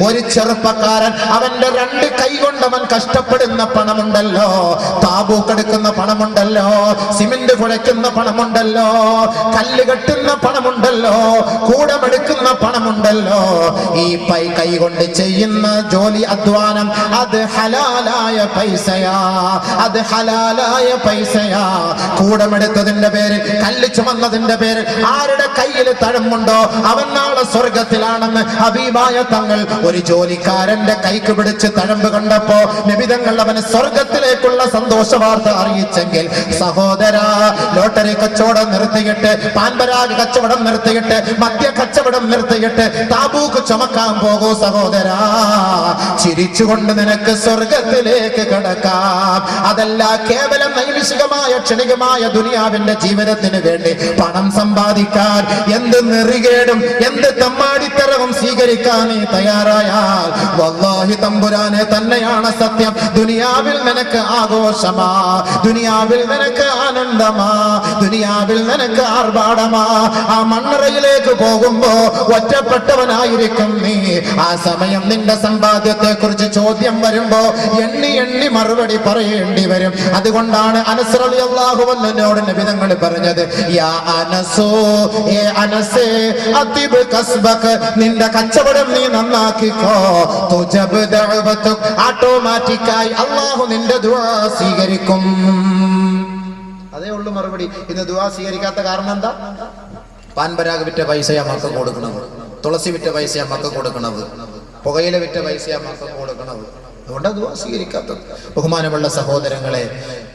ഒരു ചെറുപ്പക്കാരൻ അവന്റെ രണ്ട് കൈ കൊണ്ട് അവൻ കഷ്ടപ്പെടുന്ന പണമുണ്ടല്ലോ, താബൂക്കെടുക്കുന്ന പണമുണ്ടല്ലോ, സിമന്റ് കുഴയ്ക്കുന്ന പണമുണ്ടല്ലോ, കല്ല് കെട്ടുന്ന പണമുണ്ടല്ലോ, കൂടമെടുക്കുന്ന പണമുണ്ടല്ലോ, ഈ കൈ കൊണ്ട് ചെയ്യുന്ന ജോലി, അധ്വാനം അത് ഹലാലായ പൈസയാ, അത് ഹലാലായ പൈസയാ. കൂടമെടുത്തതിന്റെ പേരിൽ, കല്ല് ചുമന്നതിന്റെ പേരിൽ ആരുടെ കയ്യിൽ തഴമ്പുണ്ടോ അവൻ നാളെ സ്വർഗത്തിലാണെന്ന് ഹബീബായ തങ്ങൾ ഒരു ജോലിക്കാരന്റെ കൈക്ക് പിടിച്ച് തഴമ്പ് കണ്ടപ്പോ നബിതങ്ങൾ അവന് സ്വർഗത്തിലേക്കുള്ള സന്തോഷ വാർത്ത അറിയിച്ചെങ്കിൽ സഹോദര, ലോട്ടറി കച്ചവടം നിർത്തിയിട്ട്, പാൻപരാഗ് കച്ചവടം നിർത്തിയിട്ട്, മദ്യ കച്ചവടം നിർത്തിയിട്ട് താബൂക്ക് ചുമക്കാൻ പോകൂ സഹോദര. ചിരിച്ചുകൊണ്ട് നിനക്ക് സ്വർഗത്തിലേക്ക് കടക്കാം. അതല്ല കേവലം നൈമിഷികമായ ക്ഷണികമായ ദുനിയാവിന്റെ ജീവിതത്തിന് വേണ്ടി പണം സമ്പാദിക്കാൻ എന്ത് നെറികേടും എന്ത് തെമ്മാടിത്തരവും സ്വീകരിക്കാൻ നീ തയ്യാറായാൽ വല്ലാഹി തമ്പുരാനെ തന്നെയാണ് സത്യം. ദുനിയാവിൽ നിനക്ക് ആഘോഷമാ, ദുനിയാവിൽ നിനക്ക് ആനന്ദമാ, ദുനിയാവിൽ നിനക്ക് ആർഭാടമാ. ആ മണ്ണറയിലേക്ക് പോകുമ്പോ ഒറ്റപ്പെട്ടവനായിരിക്കും നീ. ആ സമയം നിന്റെ സമ്പാദ്യത്തെ കുറിച്ച് ചോദ്യം വരുമ്പോ എണ്ണി എണ്ണി മറുപടി പറയേണ്ടി വരും. അതുകൊണ്ടാണ് അനസ് റളിയല്ലാഹു അൻഹുവിനോട് നബി തങ്ങൾ പറഞ്ഞത്, യാ അനസോ, ഏ അനസേ, അതിബ് കസ്ബക്, നിന്റെ കച്ചവടം നീ നന്നാക്കിക്കോ. തുജബ് ദഅവതുക്, ഓട്ടോമാറ്റിക്കായി അല്ലാഹു നിന്റെ ദുആ സ്വീകരിക്കും. അതേ ഉള്ളു മറുപടി. ഇന്ന് ദുആ സ്വീകരിക്കാത്ത കാരണം എന്താ? പാൻപരാഗ് വിറ്റ പൈസയാ മക്ക കൊടുക്കണത്, തുളസി വിറ്റ പൈസയാ മക്ക കൊടുക്കണത്, പുകയില വിറ്റ പൈസയാ മക്ക കൊടുക്കണത്. അതുകൊണ്ട് ദുആ സ്വീകരിക്കാത്തത്. ബഹുമാനമുള്ള സഹോദരങ്ങളെ,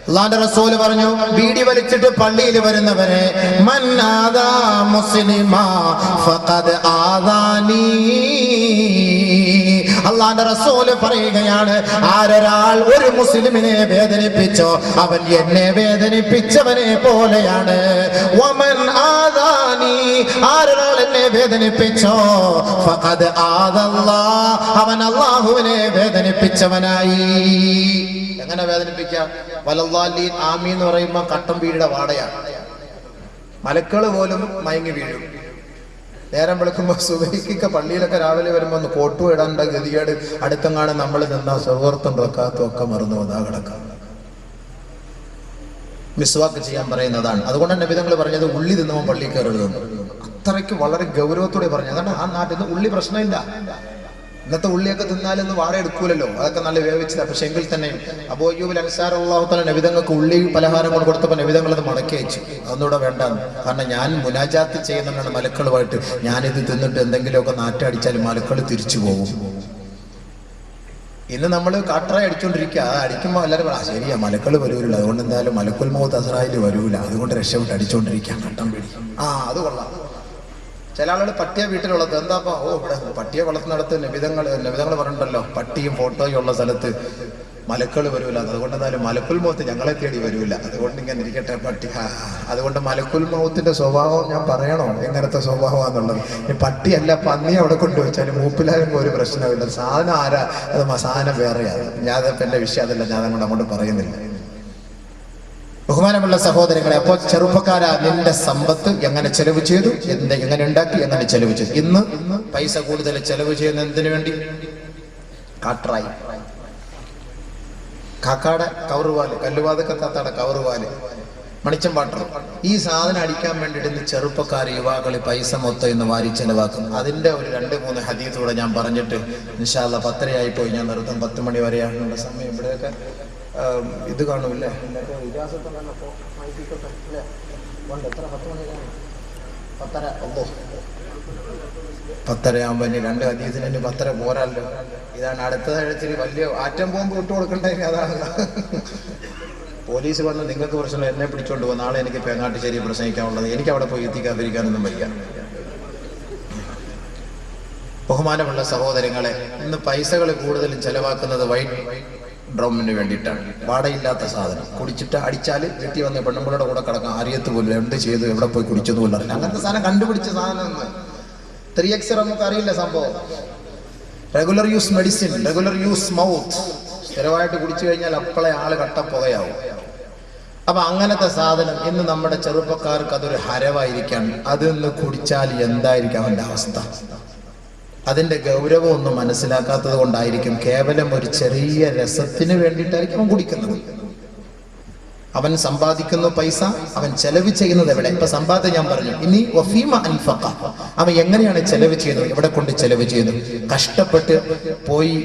അല്ലാഹുവിന്റെ റസൂൽ പറഞ്ഞു, ബീഡി വലിച്ചിട്ട് പള്ളിയിൽ വരുന്നവരെ മൻ ആദാ മുസ്ലിമാ ഫഖദ് ആദാനി. അല്ലാഹുവിന്റെ റസൂൽ പറയുകയാണ്, ആരൊരാൾ ഒരു മുസ്ലിമിനെ വേദനിപ്പിച്ചോ അവൻ എന്നെ വേദനിപ്പിച്ചവനെ പോലെയാണ്. വമൻ ആദാനി, ആരൊരാൾ എന്നെ വേദനിപ്പിച്ചോ ഫഖദ് ആദല്ലാഹ്, അവൻ അല്ലാഹുവിനെ വേദനിപ്പിച്ചവനായി. എങ്ങനെ വേദനിപ്പിക്കാം? വലല്ലാഹീൻ ആമീൻ എന്ന് പറയുമ്പോൾ കട്ടം വീടിയുടെ വാടയാണ്. മലക്കള് പോലും മയങ്ങി വീഴും. നേരം വെളുക്കുമ്പോൾ സുബഹിക്ക് പള്ളിയിലൊക്കെ രാവിലെ വരുമ്പോൾ ഒന്ന് കോട്ടു ഇടേണ്ട ഗതികേട് അടുത്തെങ്ങാണ് നമ്മൾ നിന്നാ സുഹൃത്തും റക്കാത്തും ഒക്കെ മറന്നു വന്നാ കിടക്കാം. മിസ്വാക്ക് ചെയ്യാൻ പറയുന്നതാണ്. അതുകൊണ്ട് തന്നെ നബിതങ്ങൾ പറഞ്ഞത് ഉള്ളി തിന്നുമ്പോൾ പള്ളി കയറരുതെന്ന്. അത്രയ്ക്ക് വളരെ ഗൗരവത്തോടെ പറഞ്ഞു. അതാണ് ആ നാട്ടിൽ നിന്ന് ഉള്ളി പ്രശ്നമില്ല. ഇന്നത്തെ ഉള്ളിയൊക്കെ തിന്നാലൊന്നും വാട എടുക്കൂലല്ലോ, അതൊക്കെ നല്ല വേവിച്ചതാണ്. പക്ഷെ എങ്കിൽ തന്നെ അബൂ അയ്യൂബ് അൻസാരി റളിയല്ലാഹു തആല നബിതങ്ങൾക്ക് ഉള്ളി പലഹാരം കൊണ്ട് കൊടുത്തപ്പോൾ നബിതങ്ങൾ അത് മടക്കി അയച്ചു. അതൊന്നുകൂടെ വേണ്ടാന്ന്. കാരണം ഞാൻ മുനാജാത്ത് ചെയ്യുന്നതാണ് മലക്കളുമായിട്ട്. ഞാനിത് തിന്നിട്ട് എന്തെങ്കിലുമൊക്കെ നാറ്റടിച്ചാൽ മലക്കൾ തിരിച്ചു പോകും. ഇന്ന് നമ്മൾ കാട്ടറായി അടിച്ചോണ്ടിരിക്കുക. അടിക്കുമ്പോൾ എല്ലാവരും ശരിയാ മലക്കൾ വരൂല, അതുകൊണ്ട് എന്തായാലും മലക്കുൽ മൗത്ത് അസ്രായിൽ വരൂല, അതുകൊണ്ട് രക്ഷപ്പെട്ട് അടിച്ചോണ്ടിരിക്കാം കട്ടം പിടി. അത് കൊള്ളാം. ചില ആളുകൾ പട്ടിയെ വീട്ടിലുള്ളത് എന്താപ്പാ, ഇവിടെ പട്ടിയെ വളർത്തുന്നിടത്ത് നബിതങ്ങൾ പറഞ്ഞിട്ടുണ്ടല്ലോ, പട്ടിയും ഫോട്ടോയും ഉള്ള സ്ഥലത്ത് മലക്കൾ വരൂല, അതുകൊണ്ട് എന്തായാലും മലക്കുൽ മൗത്ത് ഞങ്ങളെ തേടി വരൂല, അതുകൊണ്ട് ഇങ്ങനെ ഇരിക്കട്ടെ പട്ടി. അതുകൊണ്ട് മലക്കുൽ മൗത്തിന്റെ സ്വഭാവം ഞാൻ പറയണോ എങ്ങനത്തെ സ്വഭാവമാണെന്നുള്ളത്? ഈ പട്ടിയല്ല പന്നി അവിടെ കൊണ്ടുവച്ചാലും മൂപ്പിലാകുമ്പോൾ ഒരു പ്രശ്നമില്ല. സാധനം ആരാ, അത് സാധനം വേറെയാണ്. ഞാനതിപ്പോൾ എൻ്റെ വിഷയം അതല്ല, ഞാൻ അങ്ങോട്ട് പറയുന്നില്ല. ബഹുമാനമുള്ള സഹോദരങ്ങളെ, അപ്പോൾ ചെറുപ്പക്കാരാ, നിന്റെ സമ്പത്ത് എങ്ങനെ ചെലവ് ചെയ്തു, എങ്ങനെ ഉണ്ടാക്കി, എങ്ങനെ ചെലവ് ചെയ്തു? ഇന്ന് പൈസ കൂടുതൽ ചെലവ് ചെയ്യുന്ന എന്തിനു വേണ്ടി? കാട്ടറായി. കാക്കാടെ കവറുപാല്, കല്ലുവാതക്കത്താത്താടെ കവറുപാല്, മണിച്ചം വാട്ടർ. ഈ സാധനം അടിക്കാൻ വേണ്ടിയിട്ട് ഇന്ന് ചെറുപ്പക്കാർ യുവാക്കൾ പൈസ മൊത്തം ഇന്ന് വാരി ചെലവാക്കും. അതിൻ്റെ ഒരു 2-3 ഹദീസ് കൂടെ ഞാൻ പറഞ്ഞിട്ട് ഇൻഷാ അല്ലാഹ് 10:30 പോയി ഞാൻ നിർത്തും. 10 മണി വരെയാണ് സമയം. ഇവിടെയൊക്കെ ഇത് കാണൂല്ലേ, 10:30 ആകുമ്പോൾ ഇനി 2 ഹദീസിന് ഇനി 10:30 പോരാല്ലോ. ഇതാണ് അടുത്തതാഴ്ചയിൽ വലിയ ആറ്റം ബോംബ് വിട്ടു കൊടുക്കണ്ടെങ്കിൽ അതാണ്. പോലീസ് പറഞ്ഞു നിങ്ങൾക്ക് പ്രശ്നം, എന്നെ പിടിച്ചോണ്ട് പോകും, നാളെ എനിക്ക് പേങ്ങാട്ടുശ്ശേരി പ്രസംഗിക്കാനുള്ളത്, എനിക്ക് അവിടെ പോയി എത്തിക്കാതിരിക്കാനൊന്നും വയ്യ. ബഹുമാനമുള്ള സഹോദരങ്ങളെ, ഇന്ന് പൈസകൾ കൂടുതലും ചെലവാക്കുന്നത് വൈറ്റ് ഡ്രമ്മിന് വേണ്ടിയിട്ടാണ്. വാടയില്ലാത്ത സാധനം കുടിച്ചിട്ട് അടിച്ചാൽ വീട്ടിൽ വന്ന് പെണ്ണുമ്പളുടെ കൂടെ കിടക്കാം, അറിയത്ത് പോലും എന്ത് ചെയ്തു, എവിടെ പോയി കുടിച്ചെന്ന് പോലും അറിയില്ല. അങ്ങനത്തെ സാധനം കണ്ടുപിടിച്ച സാധനം 3x നമുക്ക് അറിയില്ല സംഭവം. Regular use medicine, regular use mouth, സ്ഥിരമായിട്ട് കുടിച്ചു കഴിഞ്ഞാൽ അപ്പോളെ ആള് കട്ടപ്പുകയാവും. അപ്പൊ അങ്ങനത്തെ സാധനം ഇന്ന് നമ്മുടെ ചെറുപ്പക്കാർക്ക് അതൊരു ഹരവായിരിക്കാണ്. അതൊന്ന് കുടിച്ചാൽ എന്തായിരിക്കും അവന്റെ അവസ്ഥ? അതിന്റെ ഗൗരവം ഒന്നും മനസ്സിലാക്കാത്തത് കൊണ്ടായിരിക്കും, കേവലം ഒരു ചെറിയ രസത്തിന് വേണ്ടിയിട്ടായിരിക്കും അവൻ കുടിക്കുന്നത്. അവൻ സമ്പാദിക്കുന്നു പൈസ, അവൻ ചെലവ് ചെയ്യുന്നത് എവിടെ? ഇപ്പൊ സമ്പാദ്യം ഞാൻ പറഞ്ഞു. ഇനി വഫീമ അൻഫഖ, അവൻ എങ്ങനെയാണ് ചെലവ് ചെയ്യുന്നത്, എവിടെ കൊണ്ട് ചെലവ് ചെയ്യുന്നു? കഷ്ടപ്പെട്ട് പോയി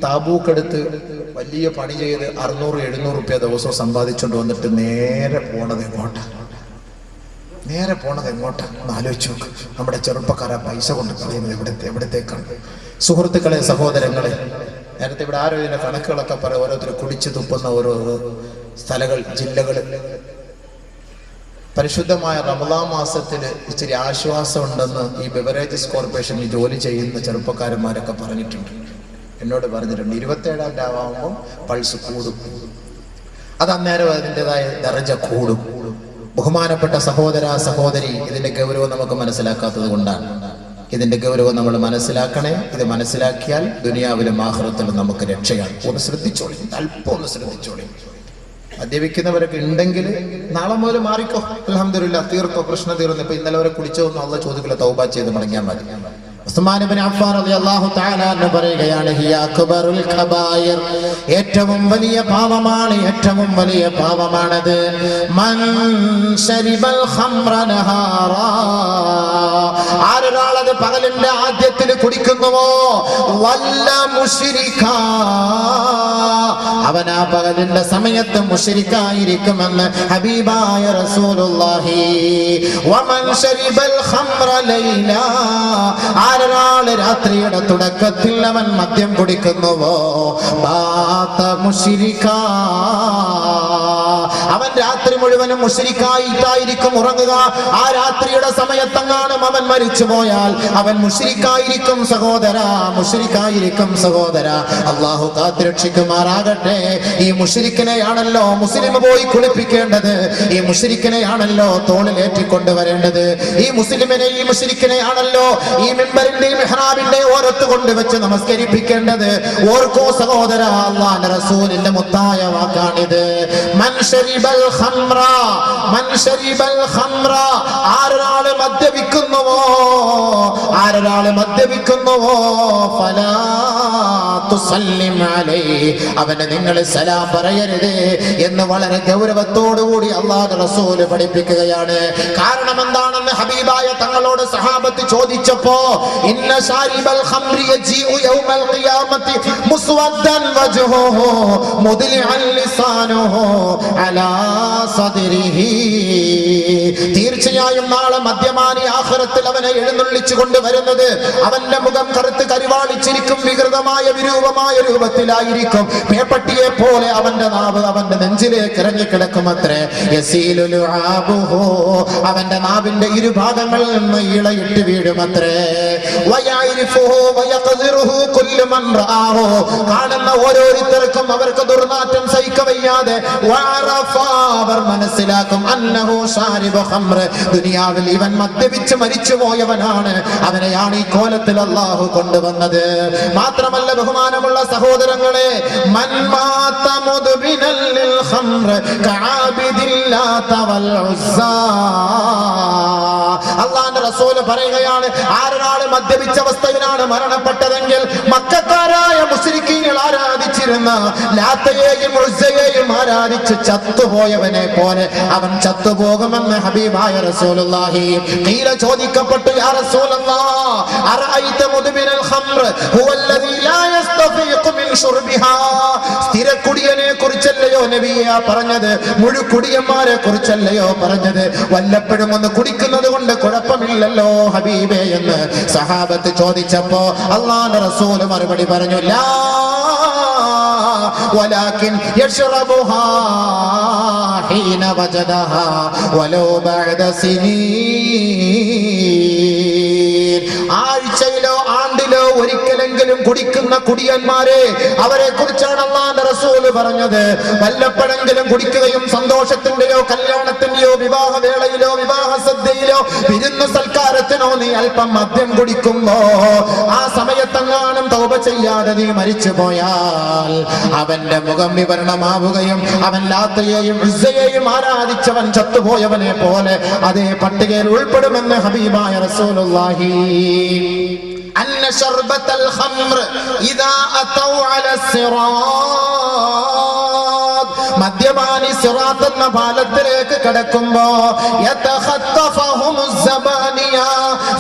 താബൂക്കെടുത്ത് വലിയ പണി ചെയ്ത് 600-700 രൂപ ദിവസവും സമ്പാദിച്ചുകൊണ്ട് വന്നിട്ട് നേരെ പോണത് എങ്ങോട്ടാ? ഒന്ന് ആലോചിച്ച് നോക്ക്. നമ്മുടെ ചെറുപ്പക്കാരാ പൈസ കൊണ്ട് കളയുന്നത് എവിടത്തേക്കാണ്? സുഹൃത്തുക്കളെ, സഹോദരങ്ങളെ, നേരത്തെ ഇവിടെ ആരോ ഇതിന്റെ കണക്കുകളൊക്കെ പറയും. ഓരോരുത്തർ കുടിച്ചു തുപ്പുന്ന ഓരോ സ്ഥലങ്ങൾ, ജില്ലകൾ. പരിശുദ്ധമായ റമദാൻ മാസത്തില് ഇച്ചിരി ആശ്വാസം ഉണ്ടെന്ന് ഈ ബെവറേജസ് കോർപ്പറേഷനിൽ ജോലി ചെയ്യുന്ന ചെറുപ്പക്കാരന്മാരൊക്കെ പറഞ്ഞിട്ടുണ്ട്, എന്നോട് പറഞ്ഞിട്ടുണ്ട്. 27-ാം രാവാകുമ്പോൾ പൾസ് കൂടും, അത് അന്നേരം അതിൻ്റെതായ ദർജ കൂടും. ബഹുമാനപ്പെട്ട സഹോദര സഹോദരി, ഇതിന്റെ ഗൗരവം നമുക്ക് മനസ്സിലാക്കാത്തത് കൊണ്ടാണ്. ഇതിന്റെ ഗൗരവം നമ്മൾ മനസ്സിലാക്കണേ. ഇത് മനസ്സിലാക്കിയാൽ ദുനിയാവിലും ആഖിറത്തിലും നമുക്ക് രക്ഷയാണ്. ഒന്ന് ശ്രദ്ധിച്ചോളി, അല്പം ഒന്ന് ശ്രദ്ധിച്ചോളി. മദ്യപിക്കുന്നവരൊക്കെ ഉണ്ടെങ്കിൽ നാളെ മുതൽ മാറിക്കോ. അൽഹംദുലില്ലാഹ്, തീർത്തോ, പ്രശ്നം തീർന്നു. ഇപ്പൊ ഇന്നലെ വരെ കുടിച്ചോന്ന് അള്ളാഹ് ചോദിക്കില്ല, തൗബ ചെയ്ത് മടങ്ങിയാൽ മതി. ഉസ്മാൻ ഇബ്നു അഫ്ഫാൻ റളിയല്ലാഹു തആല അൻഹു പറയുകയാണ്, ഹിയ അക്ബറുൽ കബായിർ, ഏറ്റവും വലിയ പാപമാണ്, ഏറ്റവും വലിയ പാപമാണത്. മൻ ശരിബൽ ഖംറ നഹാറാ, ആരൊരാളത് പകലിന്റെ ആദ്യത്തിൽ കുടിക്കുന്നുവോ, വല്ല മുശ്രിക്കാ, അവൻ ആ പകലിന്റെ സമയത്ത് മുശ്രിക്കായിരിക്കുമെന്ന് ഹബീബായ റസൂലുള്ളാഹി. വമൻ ശരിബൽ ഖംറ ലൈലാ, ആരൊരാൾ രാത്രിയുടെ തുടക്കത്തിൽ അവൻ മദ്യം കുടിക്കുന്നുവോ, ബാത മുശ്രിക്കാ, അവൻ രാത്രി മുഴുവനും മുശ്രിക്കായിട്ടായിരിക്കും ഉറങ്ങുക. ആ രാത്രിയുടെ സമയത്തെങ്ങാനും അവൻ മരിച്ചു പോയാൽ അവൻ മുശ്രിക്കായിരിക്കും സഹോദര, മുശ്രിക്കായിരിക്കും സഹോദര. അള്ളാഹു കാത്തുരക്ഷിക്കുമാറാകട്ടെ. ഈ മുശ്രിക്കിനെയാണല്ലോ മുസ്ലിം പോയി കുളിപ്പിക്കേണ്ടത്, ഈ മുശ്രിക്കിനെയാണല്ലോ തോളിലേറ്റിക്കൊണ്ടുവരേണ്ടത്, ഈ മുസ്ലിമിനെ, ഈ മുശ്രിക്കിനെയാണല്ലോ ഈ മിമ്പറിന്റെ മിഹ്റാബിന്റെ ഓരത്ത് കൊണ്ടുവച്ച് നമസ്കരിപ്പിക്കേണ്ടത്. ഓർക്കോ സഹോദര, അല്ലാഹുവിന്റെ റസൂലിന്റെ മുത്തായ വാക്കാണിത്. മൻ ശരിബൽ ഖംറ, മൻ ശരിബൽ ഖംറ, ആരൊരാൾ മദ്യപിക്കുന്നുവോ, ആരൊരാൾ മദ്യപിക്കുന്നുവോ, ഫലാ തുസല്ലിം അലൈഹി, അവന് നിങ്ങൾ സലാം പറയരുത് എന്ന് വളരെ ഗൗരവത്തോടുകൂടി അല്ലാഹുവിന്റെ റസൂൽ പഠിപ്പിക്കുകയാണ്. കാരണം എന്താണെന്ന് ഹബീബായ തങ്ങളോട് സഹാബത്ത് ചോദിച്ചപ്പോ, ഇന്ന ശാരിബൽ ഖംറി യജീഉ യൗമൽ ഖിയാമത്തി മുസ്വദ്ദൻ വജ്ഹുഹു മുദ്ലിഅൻ ലിസാനുഹു അലാ സദ്രിഹി, തീർച്ചയായും നാളെ മദ്യപാനി ആഖിറത്തിൽ അവനെ എഴുന്നള്ളിച്ചു കൊണ്ടുവരുന്നത് അവന്റെ മുഖം കറുത്ത് കരിവാളിച്ചിരിക്കും, വികൃതമായ വിരൂപമായ രൂപത്തിലായിരിക്കും. പേപ്പട്ടിയെ പോലെ അവന്റെ നാവ് അവന്റെ നെഞ്ചിലേക്ക് ഇറങ്ങിക്കിടക്കുമത്രേ. യസീലു ലുആബുഹു, അവന്റെ നാവിന്റെ ഇരുഭാഗങ്ങളിൽ നിന്ന് ഇളയിട്ട് വീഴുമത്രേ. വയഅരിഫുഹു വയഖദിറുഹു കുല്ലു മൻ റആഹു, കാണുന്ന ഓരോരുത്തർക്കും അവർക്ക് ദുർനാറ്റം സഹിക്കവയ്യാതെ വഅറഫ അവർ മനസ്സിലാക്കും അന്നഹു ശാരിബു ഖംർ, ദുനിയാവിൽ ഇവൻ മദ്യപിച്ച് മരിച്ചുപോയവനാണ്, അവനെയാണ് ഈ കോലത്തിൽ അല്ലാഹു കൊണ്ടുവന്നത്. മാത്രമല്ല ബഹുമാനമുള്ള സഹോദരങ്ങളെ, മൻ മാത മുദ്ബിനൽ ലിൽ ഖംർ കഅബിദില്ലാത വൽ ഉസ്സാ, അല്ലാഹുവിന്റെ റസൂൽ പറയുകയാണ്, ആരാണ് മദ്യപിച്ച അവസ്ഥയിലാണ് മരണപ്പെട്ടതെങ്കിൽ മക്കക്കാരായ മുശ്രിക്കീങ്ങൾ ആരാധിച്ചിരുന്ന ലാത്തയെയും ഉസ്സയെയും ആരാധിച്ച് ചത്തുപോയവനെ പോലെ അവൻ ചത്തുപോകുമെന്ന് ഹബീബായ റസൂലുള്ളാഹി. ഖീല, ചോദിക്കപ്പെട്ടു, യാ റസൂലല്ലാഹ് അറഅയ്ത മുദ്ബിനൽ ഖംർ ഹുവല്ലദീ ലാ യസ്തഫീഖു മിൻ ശുർബിഹാ, സ്ഥിരക്കുടിയനെ കുറിച്ചല്ലയോ നബിയെ പറഞ്ഞത്, മുഴുക്കുടിയന്മാരെ കുറിച്ചല്ലയോ പറഞ്ഞത്, വല്ലപ്പോഴും ഒന്ന് കുടിക്കുന്നത് കൊണ്ട് കുഴപ്പമില്ലല്ലോ ഹബീബേ എന്ന് സഹാബത്ത് ചോദിച്ചപ്പോ അല്ലാഹുവിന്റെ റസൂൽ മറുപടി പറഞ്ഞു, ലാ വലാകിൻ യശ്റബുഹാ ഹീന വജദഹാ വലൗ ബഅദ സിനീൻ. ആഴ്ചയിലോ ആണ്ടിലോ ഒരിക്കലെങ്കിലും കുടിക്കുന്ന കുടിയന്മാരെ, അവരെ കുറിച്ചാണ് അല്ലാഹുവിന്റെ റസൂൽ പറഞ്ഞത്. വല്ലപ്പോഴെങ്കിലും കുടിക്കുകയും സന്തോഷത്തിന്റെയോ കല്യാണത്തിന്റെയോ വിവാഹവേളയിലോ വിവാഹ സദ്യയിലോ വിരുന്ന് സൽക്കാരത്തിനോ നീ അല്പം മദ്യം കുടിക്കുമ്പോ ആ സമയത്തെങ്ങാനും തൗബ ചെയ്യാതെ നീ മരിച്ചു പോയാൽ അവന്റെ മുഖം വിവരണമാവുകയും അവൻ ലാത്തയെയും ഉസ്സയെയും ആരാധിച്ചവൻ ചത്തുപോയവനെ പോലെ അതേ പട്ടികയിൽ ഉൾപ്പെടുമെന്ന് ഹബീബായ റസൂലുള്ളാഹി. അന്ന ശർബത്തൽ ഖംർ ഇദാ അതൗ അല സിറാത്ത്, മദ്യപാനി സിറാത്ത് എന്ന പാലത്തിലേക്ക് കടക്കുമ്പോ യതഖത്തഫഹുമുസ് സബാനിയ,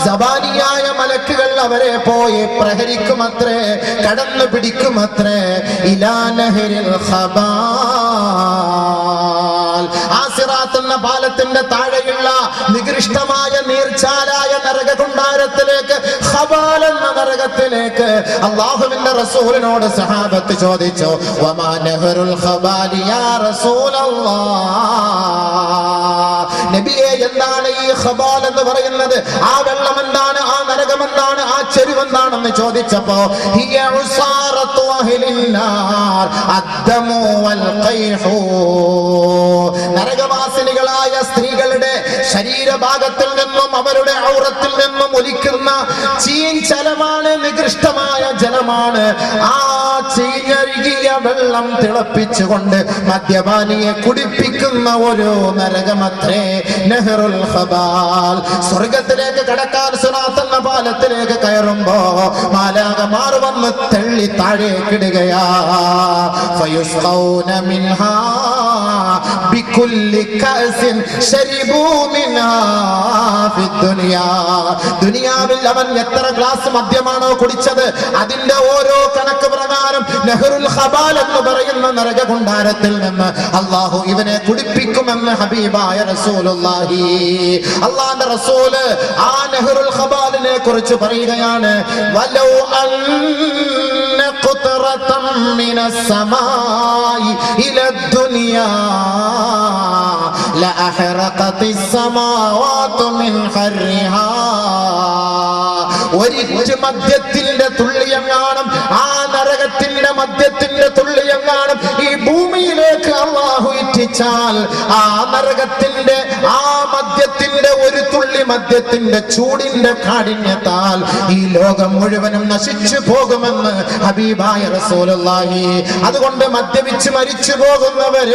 സബാനിയായ മലക്കുകൾ അവരെ പോയി പ്രഹരിക്കുമത്രേ, കടന്നു പിടിക്കുമത്രേ. ഇലാ നഹരിൽ ഖബാൽ, ആ സിറാത്ത് എന്ന പാലത്തിന്റെ താഴെയുള്ള നികൃഷ്ടമായ നീർച്ചാലായ നരകകുണ്ടാരത്തിലേക്ക്, ഖബാൽ എന്ന നരകത്തിലേക്ക് അല്ലാഹുവിന്റെ റസൂലിനോട് സഹാബത്ത് ചോദിച്ചു, വമാ നഹറുൽ ഖബാലി യാ റസൂലല്ലാഹ്, നബിയെ എന്താണ് ഈ ഖബാൽ എന്ന് പറയുന്നത്, ആ വെള്ളം എന്താണ്, ആ നരകം എന്താണ്, ആ ചെരുവെന്താണെന്ന് ചോദിച്ചപ്പോ ഹിയ ഉസാറത്തു അഹ്ലിൻ നാർ അദ്ദമു വൽ ഖൈഹു, നരകവാസിനികളായ സ്ത്രീകളുടെ ശരീരഭാഗത്തിൽ നിന്നും അവരുടെ ഔറത്തിൽ നിന്നും ഒലിക്കുന്ന ചീഞ്ചലമാണ്, നികൃഷ്ടമായ ജലമാണ്. ആ ചീഞ്ഞഴുകിയ വെള്ളം തിളപ്പിച്ചുകൊണ്ട് മദ്യപാനിയെ കുടിപ്പിക്കുന്ന ഒരു നരകമത്രേ നഹറുൽ ഖബാൽ. സ്വർഗത്തിലേക്ക് കടക്കാൻ സിറാത്ത് എന്ന പാലത്തിലേക്ക് കയറുമ്പോ മാലാഖമാർ വന്ന് തള്ളി താഴേക്കിടുകയാ. ഫയുസ്ഖൗന മിൻഹാ ബികുല്ലി കഅസിൻ ശരിബൂ മിൻഹാ ഫിദ്ദുനിയാ, ദുനിയാവിൽ അവൻ എത്ര ഗ്ലാസ് മദ്യമാണോ കുടിച്ചത് അതിന്റെ ഓരോ കണക്ക് പ്രകാരം നഹറുൽ ഖബാൽ എന്ന് പറയുന്ന നരകകുണ്ടാരത്തിൽ നിന്ന് അല്ലാഹു ഇവനെ കുടിപ്പിക്കുമെന്ന് ഹബീബായ റസൂലുള്ളാഹി. അല്ലാഹുവിന്റെ റസൂല് ആ നഹറുൽ ഖബാലിനെ കുറിച്ച് പറയുകയാണ്, വലൗ അന്ന ഖുത്രതൻ മിനസ് സമായി ഇലദ്ദുനിയാ ലഅഹറഖതിസ് സമാവാതു മിൻ ഹർരിഹാ, ഒരിറ്റ് മദ്യത്തിന്റെ തുള്ളിയെങ്ങാനും, ആ നരകത്തിന്റെ മദ്യത്തിന്റെ തുള്ളിയെങ്ങാനും ഈ ഭൂമിയിലേക്ക് അല്ലാഹു ഇറ്റിച്ചാൽ ആ നരകത്തിന്റെ, ആ മദ്യത്തിന്റെ ഒരു തുള്ളി മദ്യത്തിന്റെ ചൂടിന്റെ കാഠിന്യത്താൽ ഈ ലോകം മുഴുവനും നശിച്ചു പോകുമെന്ന് ഹബീബായ റസൂലുള്ളാഹി. അതുകൊണ്ട് മദ്യപിച്ച് മരിച്ചു പോകുന്നവര്